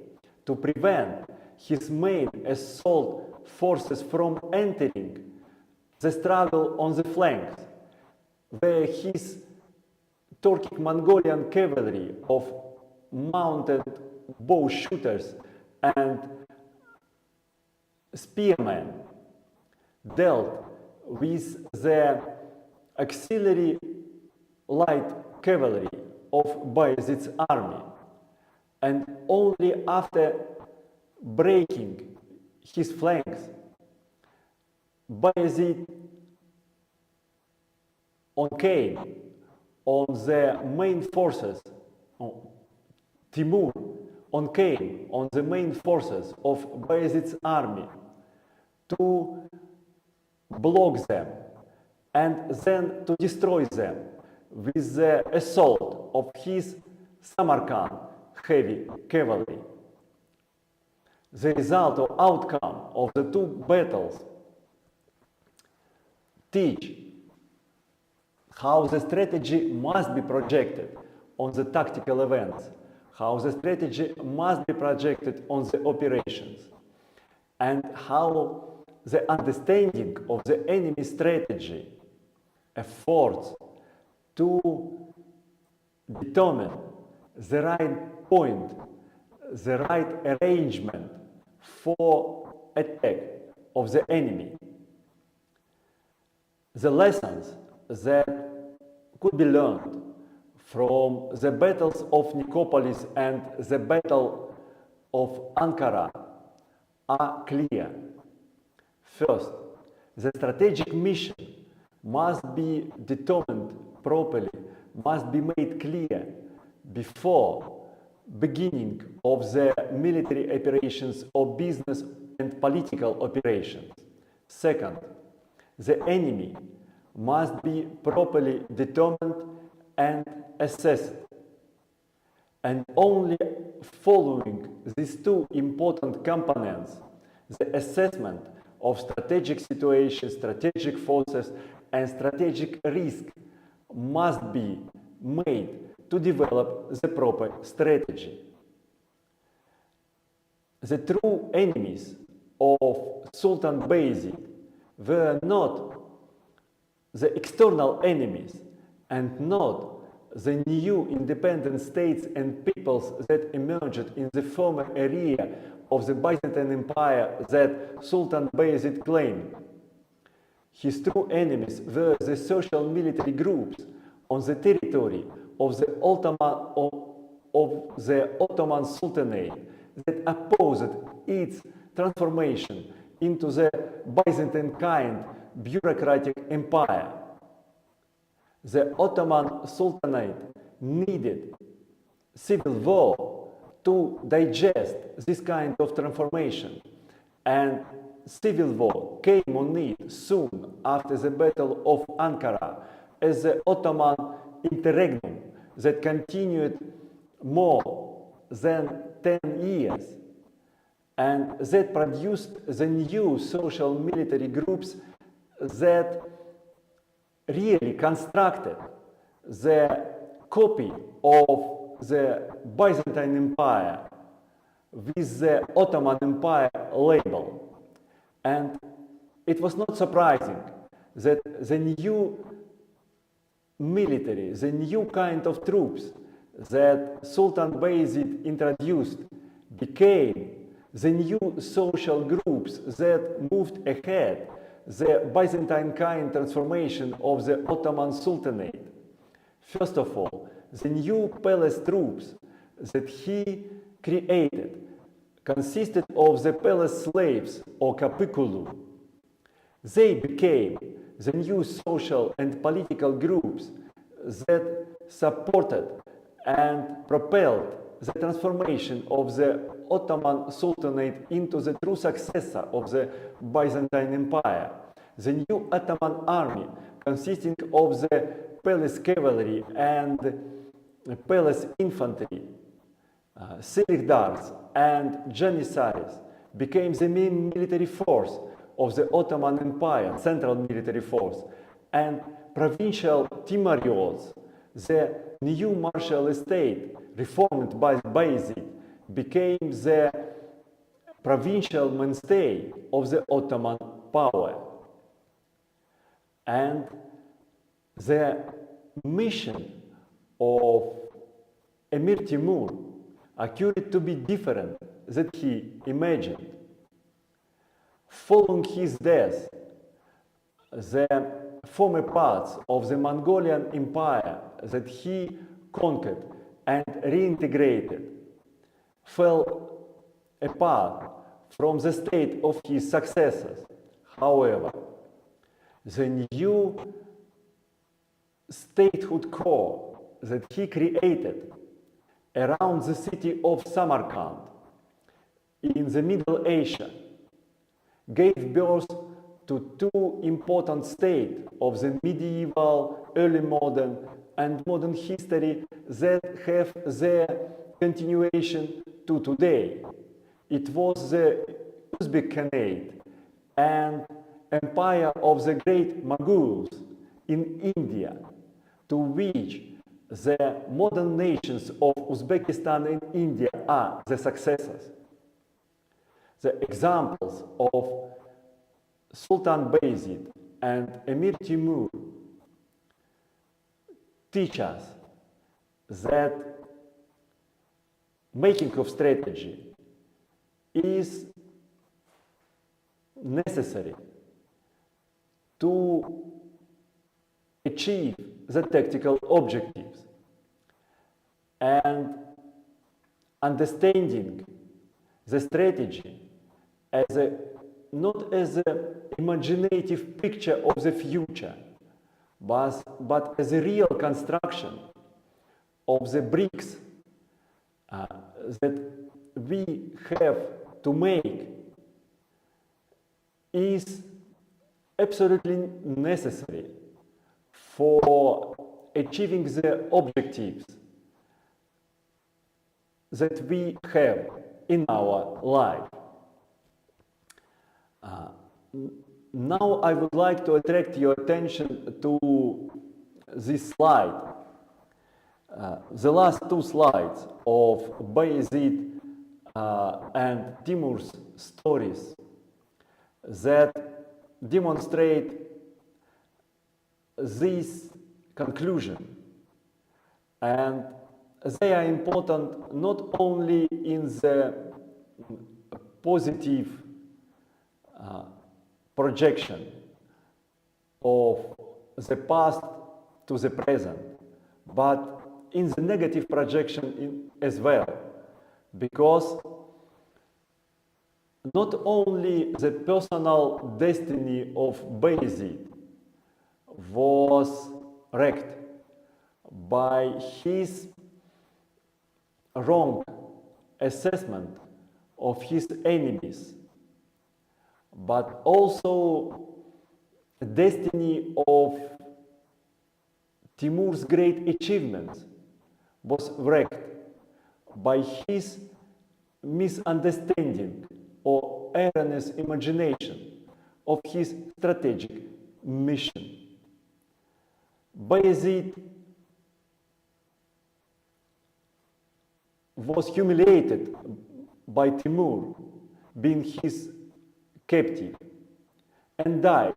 to prevent his main assault forces from entering the struggle on the flanks, where his Turkic-Mongolian cavalry of mounted bow shooters and spearmen dealt with the auxiliary light cavalry of Bayezid's army, and only after breaking his flanks, Bayezid came on the main forces, Timur came on the main forces of Bayezid's army to block them and then to destroy them with the assault of his Samarkand heavy cavalry. The result or outcome of the two battles teach how the strategy must be projected on the tactical events, how the strategy must be projected on the operations, and how the understanding of the enemy strategy affords to determine the right point, the right arrangement for attack of the enemy. The lessons that could be learned from the battles of Nicopolis and the battle of Ankara are clear. First, the strategic mission must be determined properly, must be made clear before beginning of the military operations or business and political operations. Second, the enemy must be properly determined and assessed. And only following these two important components, the assessment of strategic situations, strategic forces, and strategic risk must be made to develop the proper strategy. The true enemies of Sultan Bayezid were not the external enemies and not the new independent states and peoples that emerged in the former area of the Byzantine Empire that Sultan Bayezid claimed. His true enemies were the social military groups on the territory of the Ottoman Sultanate that opposed its transformation into the Byzantine-kind bureaucratic empire. The Ottoman Sultanate needed civil war to digest this kind of transformation, and civil war came on it soon after the Battle of Ankara as the Ottoman interregnum that continued more than 10 years and that produced the new social military groups that really constructed the copy of the Byzantine Empire with the Ottoman Empire label. And it was not surprising that the new military, the new kind of troops that Sultan Bayezid introduced became the new social groups that moved ahead the Byzantine kind transformation of the Ottoman Sultanate. First of all, the new palace troops that he created consisted of the palace slaves or capiculu. They became the new social and political groups that supported and propelled the transformation of the Ottoman Sultanate into the true successor of the Byzantine Empire. The new Ottoman army, consisting of the palace cavalry and palace infantry, Sirdars and Janissaries, became the main military force of the Ottoman Empire, central military force, and provincial Timurios, the new martial estate reformed by Bayezid, became the provincial mainstay of the Ottoman power. And the mission of Emir Timur occurred to be different than he imagined. Following his death, the former parts of the Mongolian Empire that he conquered and reintegrated fell apart from the state of his successors. However, the new statehood core that he created around the city of Samarkand in the Middle Asia gave birth to two important states of the medieval, early modern, and modern history that have their continuation to today. It was the Uzbek Khanate and Empire of the Great Mongols in India, to which the modern nations of Uzbekistan and India are the successors. The examples of Sultan Bayezid and Emir Timur teach us that making of strategy is necessary to achieve the tactical objectives, and understanding the strategy as not as an imaginative picture of the future, but as a real construction of the bricks that we have to make is absolutely necessary for achieving the objectives that we have in our life. Now I would like to attract your attention to this slide. The last two slides of Bayezid and Timur's stories that demonstrate this conclusion, and they are important not only in the positive projection of the past to the present, but in the negative projection as well, because not only the personal destiny of Bayezid was wrecked by his wrong assessment of his enemies, but also the destiny of Timur's great achievements was wrecked by his misunderstanding or erroneous imagination of his strategic mission. Bayezid was humiliated by Timur being his captive and died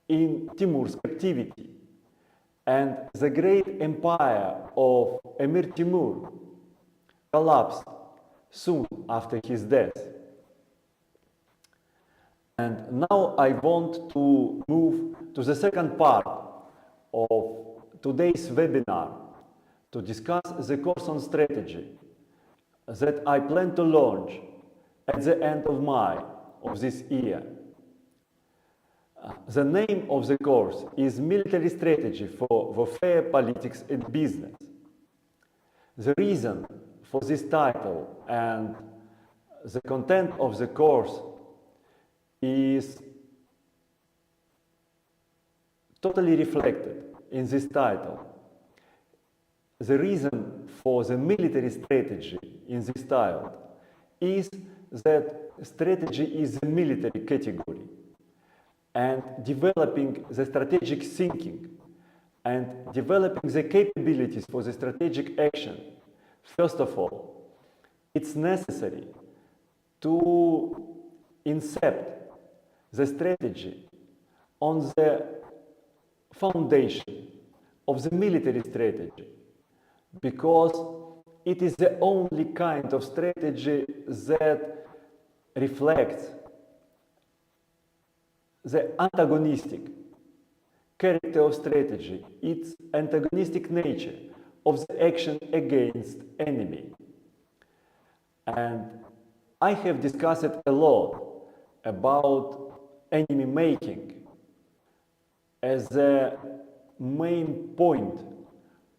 in Timur's captivity, and the great empire of Emir Timur collapsed soon after his death. And now I want to move to the second part of today's webinar to discuss the course on strategy that I plan to launch at the end of May of this year. The name of the course is Military Strategy for Warfare, Politics and Business. The reason for this title and the content of the course is totally reflected in this title. The reason for the military strategy in this title is that strategy is a military category, and developing the strategic thinking and developing the capabilities for the strategic action, first of all, it's necessary to incept the strategy on the foundation of the military strategy, because it is the only kind of strategy that reflects the antagonistic character of strategy, its antagonistic nature of the action against enemy. And I have discussed a lot about enemy making as the main point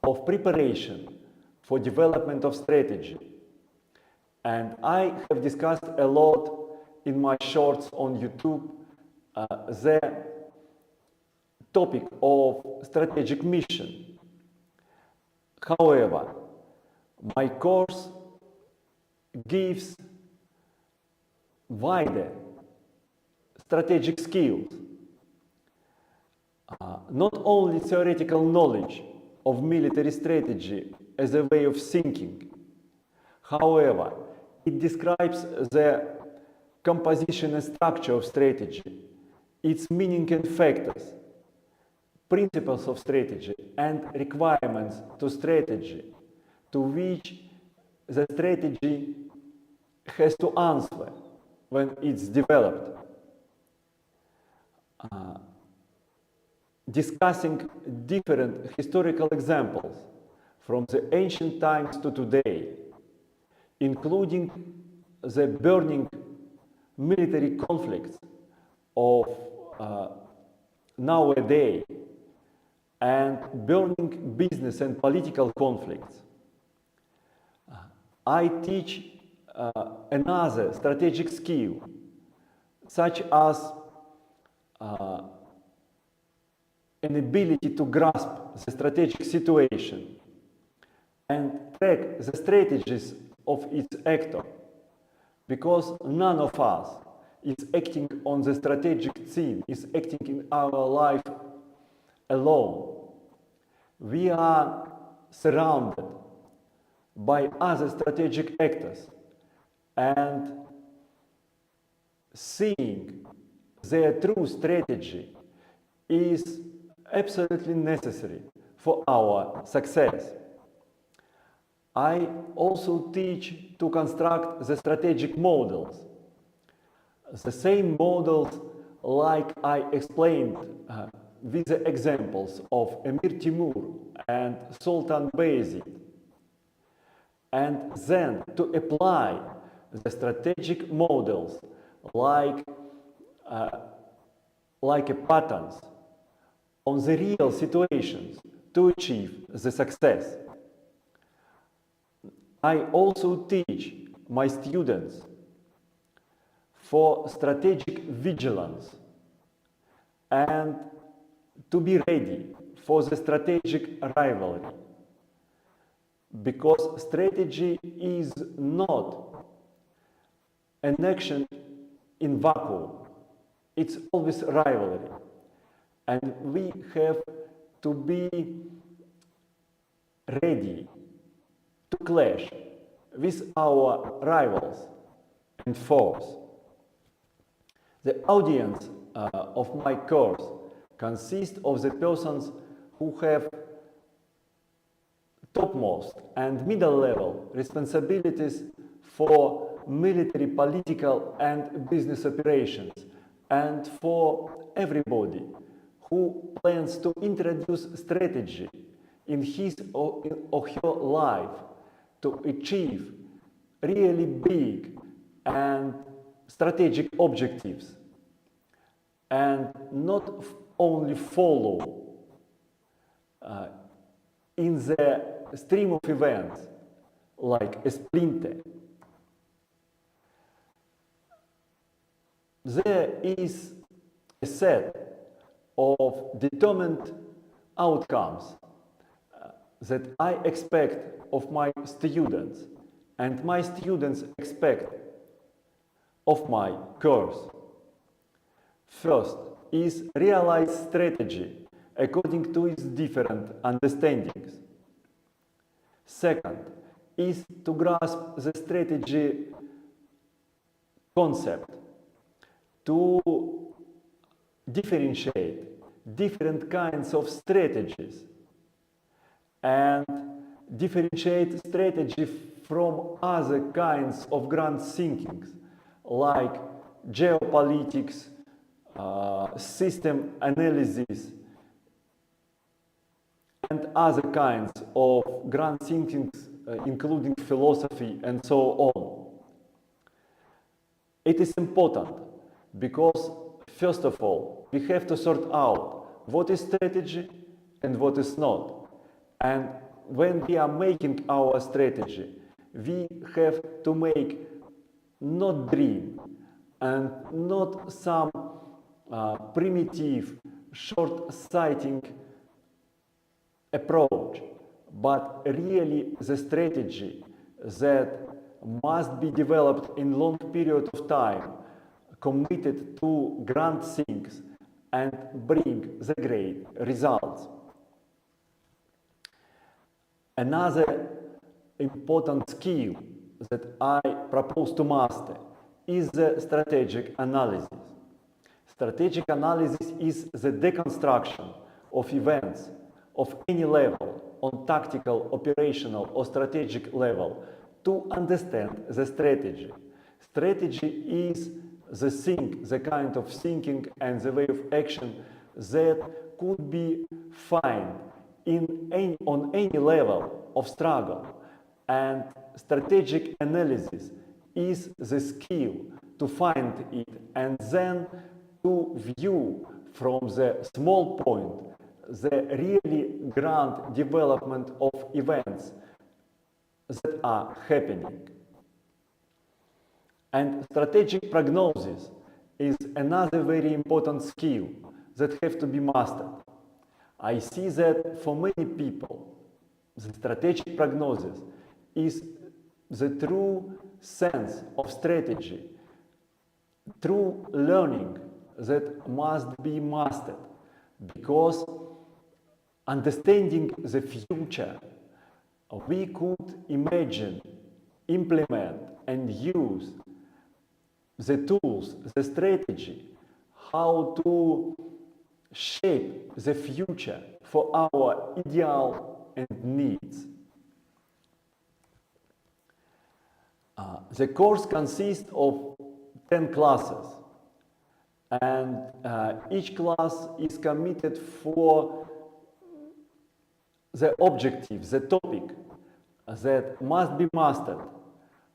of preparation for development of strategy. And I have discussed a lot in my shorts on YouTube the topic of strategic mission. However, my course gives wider strategic skills, not only theoretical knowledge of military strategy as a way of thinking. However, it describes the composition and structure of strategy, its meaning and factors, principles of strategy and requirements to strategy, to which the strategy has to answer when it's developed. Discussing different historical examples from the ancient times to today, including the burning military conflicts of nowadays and burning business and political conflicts. I teach another strategic skill, such as an ability to grasp the strategic situation and track the strategies of its actor, because none of us is acting on the strategic theme, is acting in our life alone. We are surrounded by other strategic actors, and seeing their true strategy is absolutely necessary for our success. I also teach to construct the strategic models. The same models like I explained with the examples of Emir Timur and Sultan Bayezid. And then to apply the strategic models like patterns on the real situations to achieve the success. I also teach my students for strategic vigilance and to be ready for the strategic rivalry, because strategy is not an action in vacuum, it's always rivalry, and we have to be ready to clash with our rivals and foes. The audience of my course consists of the persons who have topmost and middle level responsibilities for military, political and business operations, and for everybody who plans to introduce strategy in his or her life to achieve really big and strategic objectives, and not only follow in the stream of events like a splinter. There is a set of determined outcomes that I expect of my students, and my students expect of my course. First is realize strategy according to its different understandings. Second is to grasp the strategy concept, to differentiate different kinds of strategies and differentiate strategy from other kinds of grand thinkings like geopolitics, system analysis, and other kinds of grand thinkings, including philosophy and so on. It is important because, first of all, we have to sort out what is strategy and what is not. And when we are making our strategy, we have to make not dream and not some primitive, short-sighted approach, but really the strategy that must be developed in long period of time, committed to grand things and bring the great results. Another important skill that I propose to master is the strategic analysis. Strategic analysis is the deconstruction of events of any level, on tactical, operational or strategic level, to understand the strategy. Strategy is the kind of thinking and the way of action that could be found on any level of struggle, and strategic analysis is the skill to find it and then to view from the small point the really grand development of events that are happening. And strategic prognosis is another very important skill that have to be mastered. I see that for many people, the strategic prognosis is the true sense of strategy true learning that must be mastered, because understanding the future, we could imagine, implement and use the tools, the strategy, how to shape the future for our ideal and needs. The course consists of 10 classes, and each class is committed for the objective, the topic that must be mastered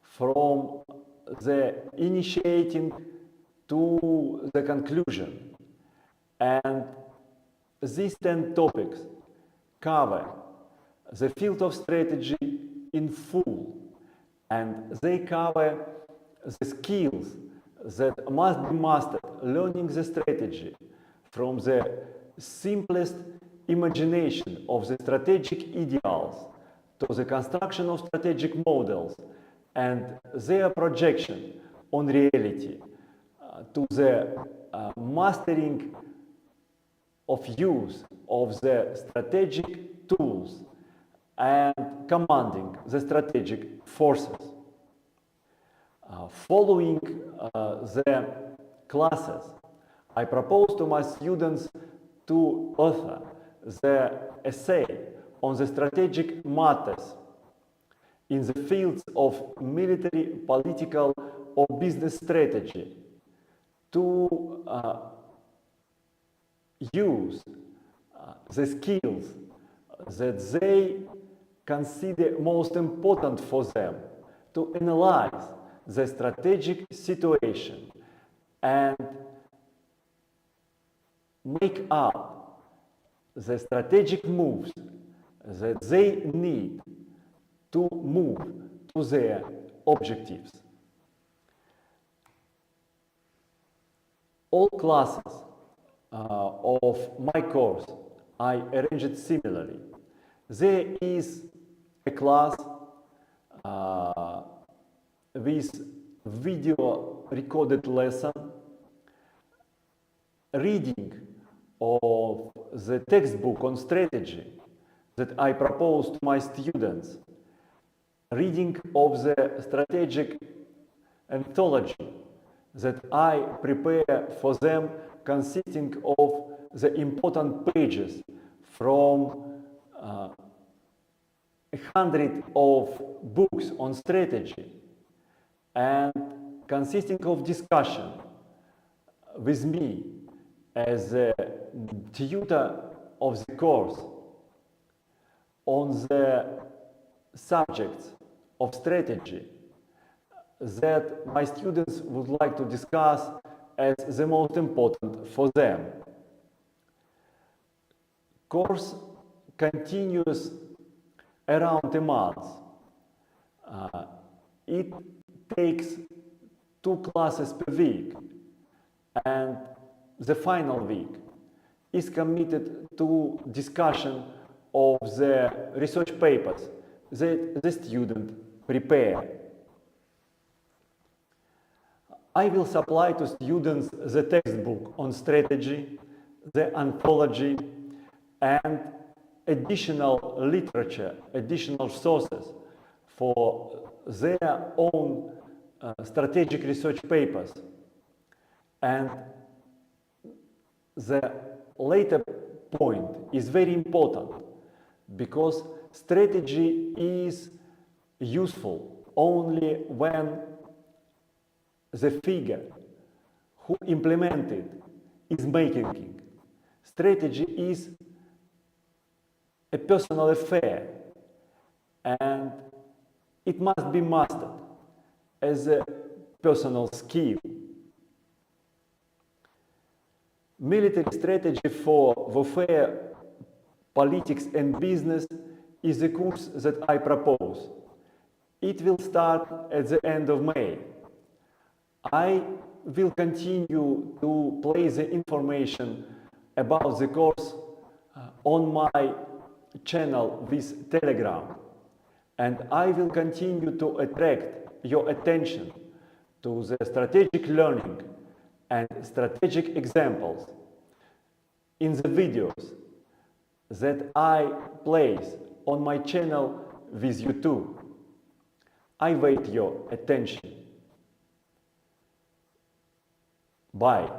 from the initiating to the conclusion. And these 10 topics cover the field of strategy in full, and they cover the skills that must be mastered, learning the strategy from the simplest imagination of the strategic ideals to the construction of strategic models and their projection on reality, to the mastering of use of the strategic tools and commanding the strategic forces. Following the classes, I propose to my students to author the essay on the strategic matters in the fields of military, political, or business strategy, to use the skills that they consider most important for them, to analyze the strategic situation and make up the strategic moves that they need to move to their objectives. All classes of my course I arranged similarly. There is a class with video recorded lesson, reading of the textbook on strategy that I propose to my students, reading of the strategic anthology that I prepare for them, consisting of the important pages from 100 of books on strategy, and consisting of discussion with me as a tutor of the course on the subjects of strategy that my students would like to discuss as the most important for them. Course continues around a month. It takes 2 classes per week, and the final week is committed to discussion of the research papers that the student prepare. I will supply to students the textbook on strategy, the anthology, and additional literature, additional sources for their own strategic research papers. And the later point is very important, because strategy is useful only when the figure who implemented is making. Strategy is a personal affair, and it must be mastered as a personal skill. Military strategy for warfare, politics and business is the course that I propose. It will start at the end of May. I will continue to place the information about the course on my channel with Telegram, and I will continue to attract your attention to the strategic learning and strategic examples in the videos that I place on my channel with YouTube. I wait your attention. Bye.